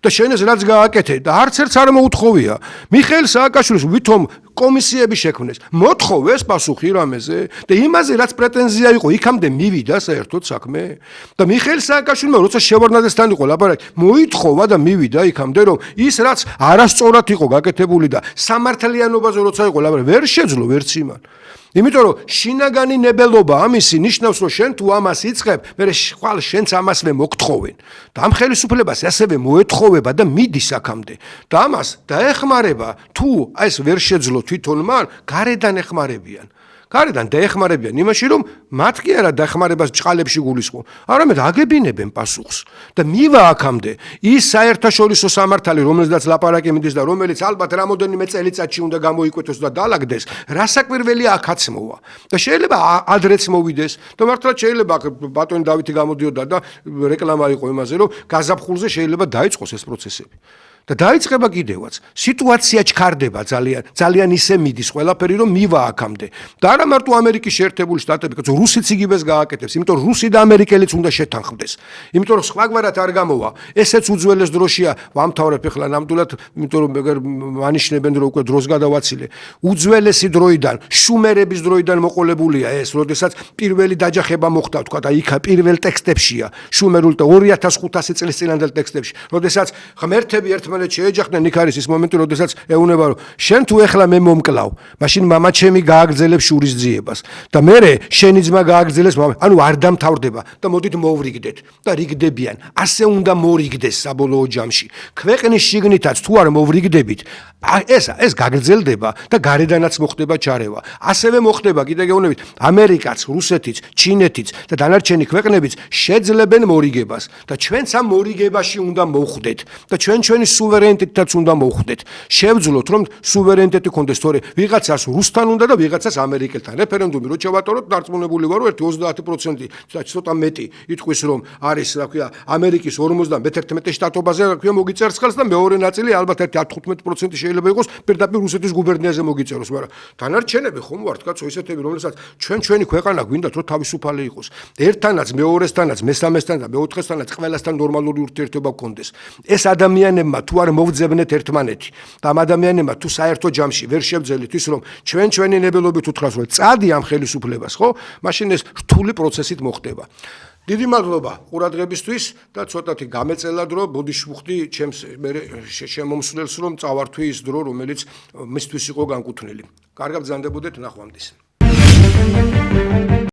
და შენ ეს რაც გააკეთე და არც ერთს არ მოუთხოვია. მიხეილ სააკაშვილის ვითომ კომისიები შექმნეს. მოთხოვეს პასუხი რამეზე და იმაზე რაც პრეტენზია იყო, იქამდე მივიდა საერთოდ საქმე. და მიხეილ სააკაშვილმა როცა შევარდნაძესთან იყო ლაპარაკი, მოითხოვა და მივიდა იქამდე, რომ ის რაც არასწორად იყო გაკეთებული და სამართლიანობაზე როცა იყო ლაპარაკი, ვერ შეძლო ვერც იმან. იმიტომ რომ შინაგანი ნებელობა ამისი ნიშნავს, რომ შენ თუ ამას იწყებ, მერე ხვალ შენც ამასვე მოგთხოვენ. და ამ ხელისუფლებას ასევე მოეთხოვება და მიდის აქამდე. და ამას დაეხმარება, თუ ეს ვერ შეძლო თვითონ მან, გარედან ეხმარებიან. გარედან დაეხმარებიან იმაში, რომ მათ კი არა დაეხმარებას ჭყალებში გულისხმობ, არამედ აგებინებენ პასუხს. და მივა აქამდე ის საერთაშორისო სამართალი, რომელზედაც ლაპარაკი მიდის და რომელიც ალბათ რამოდენიმე წელიწადში უნდა გამოიკვეთოს და დაალაგდეს, რასაკვირველია აქაც მოვა. და შეიძლება ადრეც მოვიდეს და მართლა შეიძლება ბატონი დავითი გამოდიოდა და რეკლამა იყო იმაზე, რომ გაზაფხულზე შეიძლება დაიწყოს ეს პროცესები. და დაიწყება კიდევაც. სიტუაცია ჩქარდება ძალიან ისე მიდის ყველაფერი, რომ მივა აქამდე. და არა მარტო ამერიკის შეერთებული შტატები, კაცო, რუსიც იგივეს გააკეთებს, იმიტომ რომ რუსი და ამერიკელიც უნდა შეთანხმდეს. იმიტომ რომ სხვაგვარად არ გამოვა. ესეც უძველეს დროშია, ვამთავრებ ახლა ნამდვილად, იმიტომ რომ მანიშნებენ რომ უკვე დროს გადავაცილე. უძველესი დროიდან, შუმერების დროიდან მოყოლებულია ეს, როდესაც პირველი დაჯახება მოხდა, თქვა და იქა პირველ ტექსტებშია, შუმერულ და 2500 წლის წინანდელ ტექსტებში, როდესაც ღმერთები ერთმანეთს შეეჯახდნენ, იქ არის ის მომენტი, როდესაც ეუნება, რომ შენ თუ ეხლა მე მომკლავ, მაშინ მამა ჩემი გააგრძელებს შურისძიებას და მერე შენი ძმა გააგრძელებს, ანუ არ დამთავრდება და მოდით მოვრიგდეთ და რიგდებიან. ასე უნდა მორიგდეს საბოლოო ჯამში. ქვეყნის შიგნითაც თუ არ მოვრიგდებით, ეს გაგრძელდება და გარედანაც მოხდება ჩარევა. ასევე მოხდება, კიდე გეუბნებით, ამერიკაც, რუსეთიც, ჩინეთიც და დანარჩენი ქვეყნებიც შეძლებენ მორიგებას და ჩვენც ამ მორიგებაში უნდა მოვხვდეთ და ჩვენი სუვერენიტეტიც უნდა მოვხვდეთ. შევძლოთ, რომ სუვერენიტეტი კონდეს, თორე ვიღაცას რუსთან უნდა და ვიღაცას ამერიკელთან. რეფერენდუმი რო ჩავატაროთ, დარწმუნებული ვარ, რომ 30% ცოტა მეტი იტყვის, რომ არის, რა ქვია, ამერიკის 51 შტატობაზე, რა ქვია, მოგიწერს ხელს და მეორე ნაწილი ალბათ 15% შეიძლება იყოს პირდაპირ რუსეთის გუბერნიაზე მოგიწეროს, მაგრამ დანარჩენები ხომ ვართ, კაცო, ისეთები, რომელსაც ჩვენი ქვეყანა გვინდათ, რომ თავისუფალი იყოს. ერთთანაც, მეორესთანაც, მესამესთან და მეოთხესთანაც ყველასთან ნორმალური ურთიერთობა გქონდეს. ეს ადამიანებმა თუ არ მოვძებნეთ ერთმანეთი და ამ ადამიანებმა თუ საერთო ჯამში ვერ შევძელით ის, რომ ჩვენი ნებელობით უთხრას, რომ წადი ამ ხელისუფლებას, ხო? მაშინ ეს რთული პროცესით მოხდება. დიდი მადლობა ყურადღებისთვის და ცოტათი გამეწელა დრო, ბოდიში ვუხდი ჩემს შემომსვლელს, რომ წავართვი ის დრო, რომელიც მისთვის იყო განკუთვნილი. კარგად ბრძანდებოდეთ, ნახვამდის.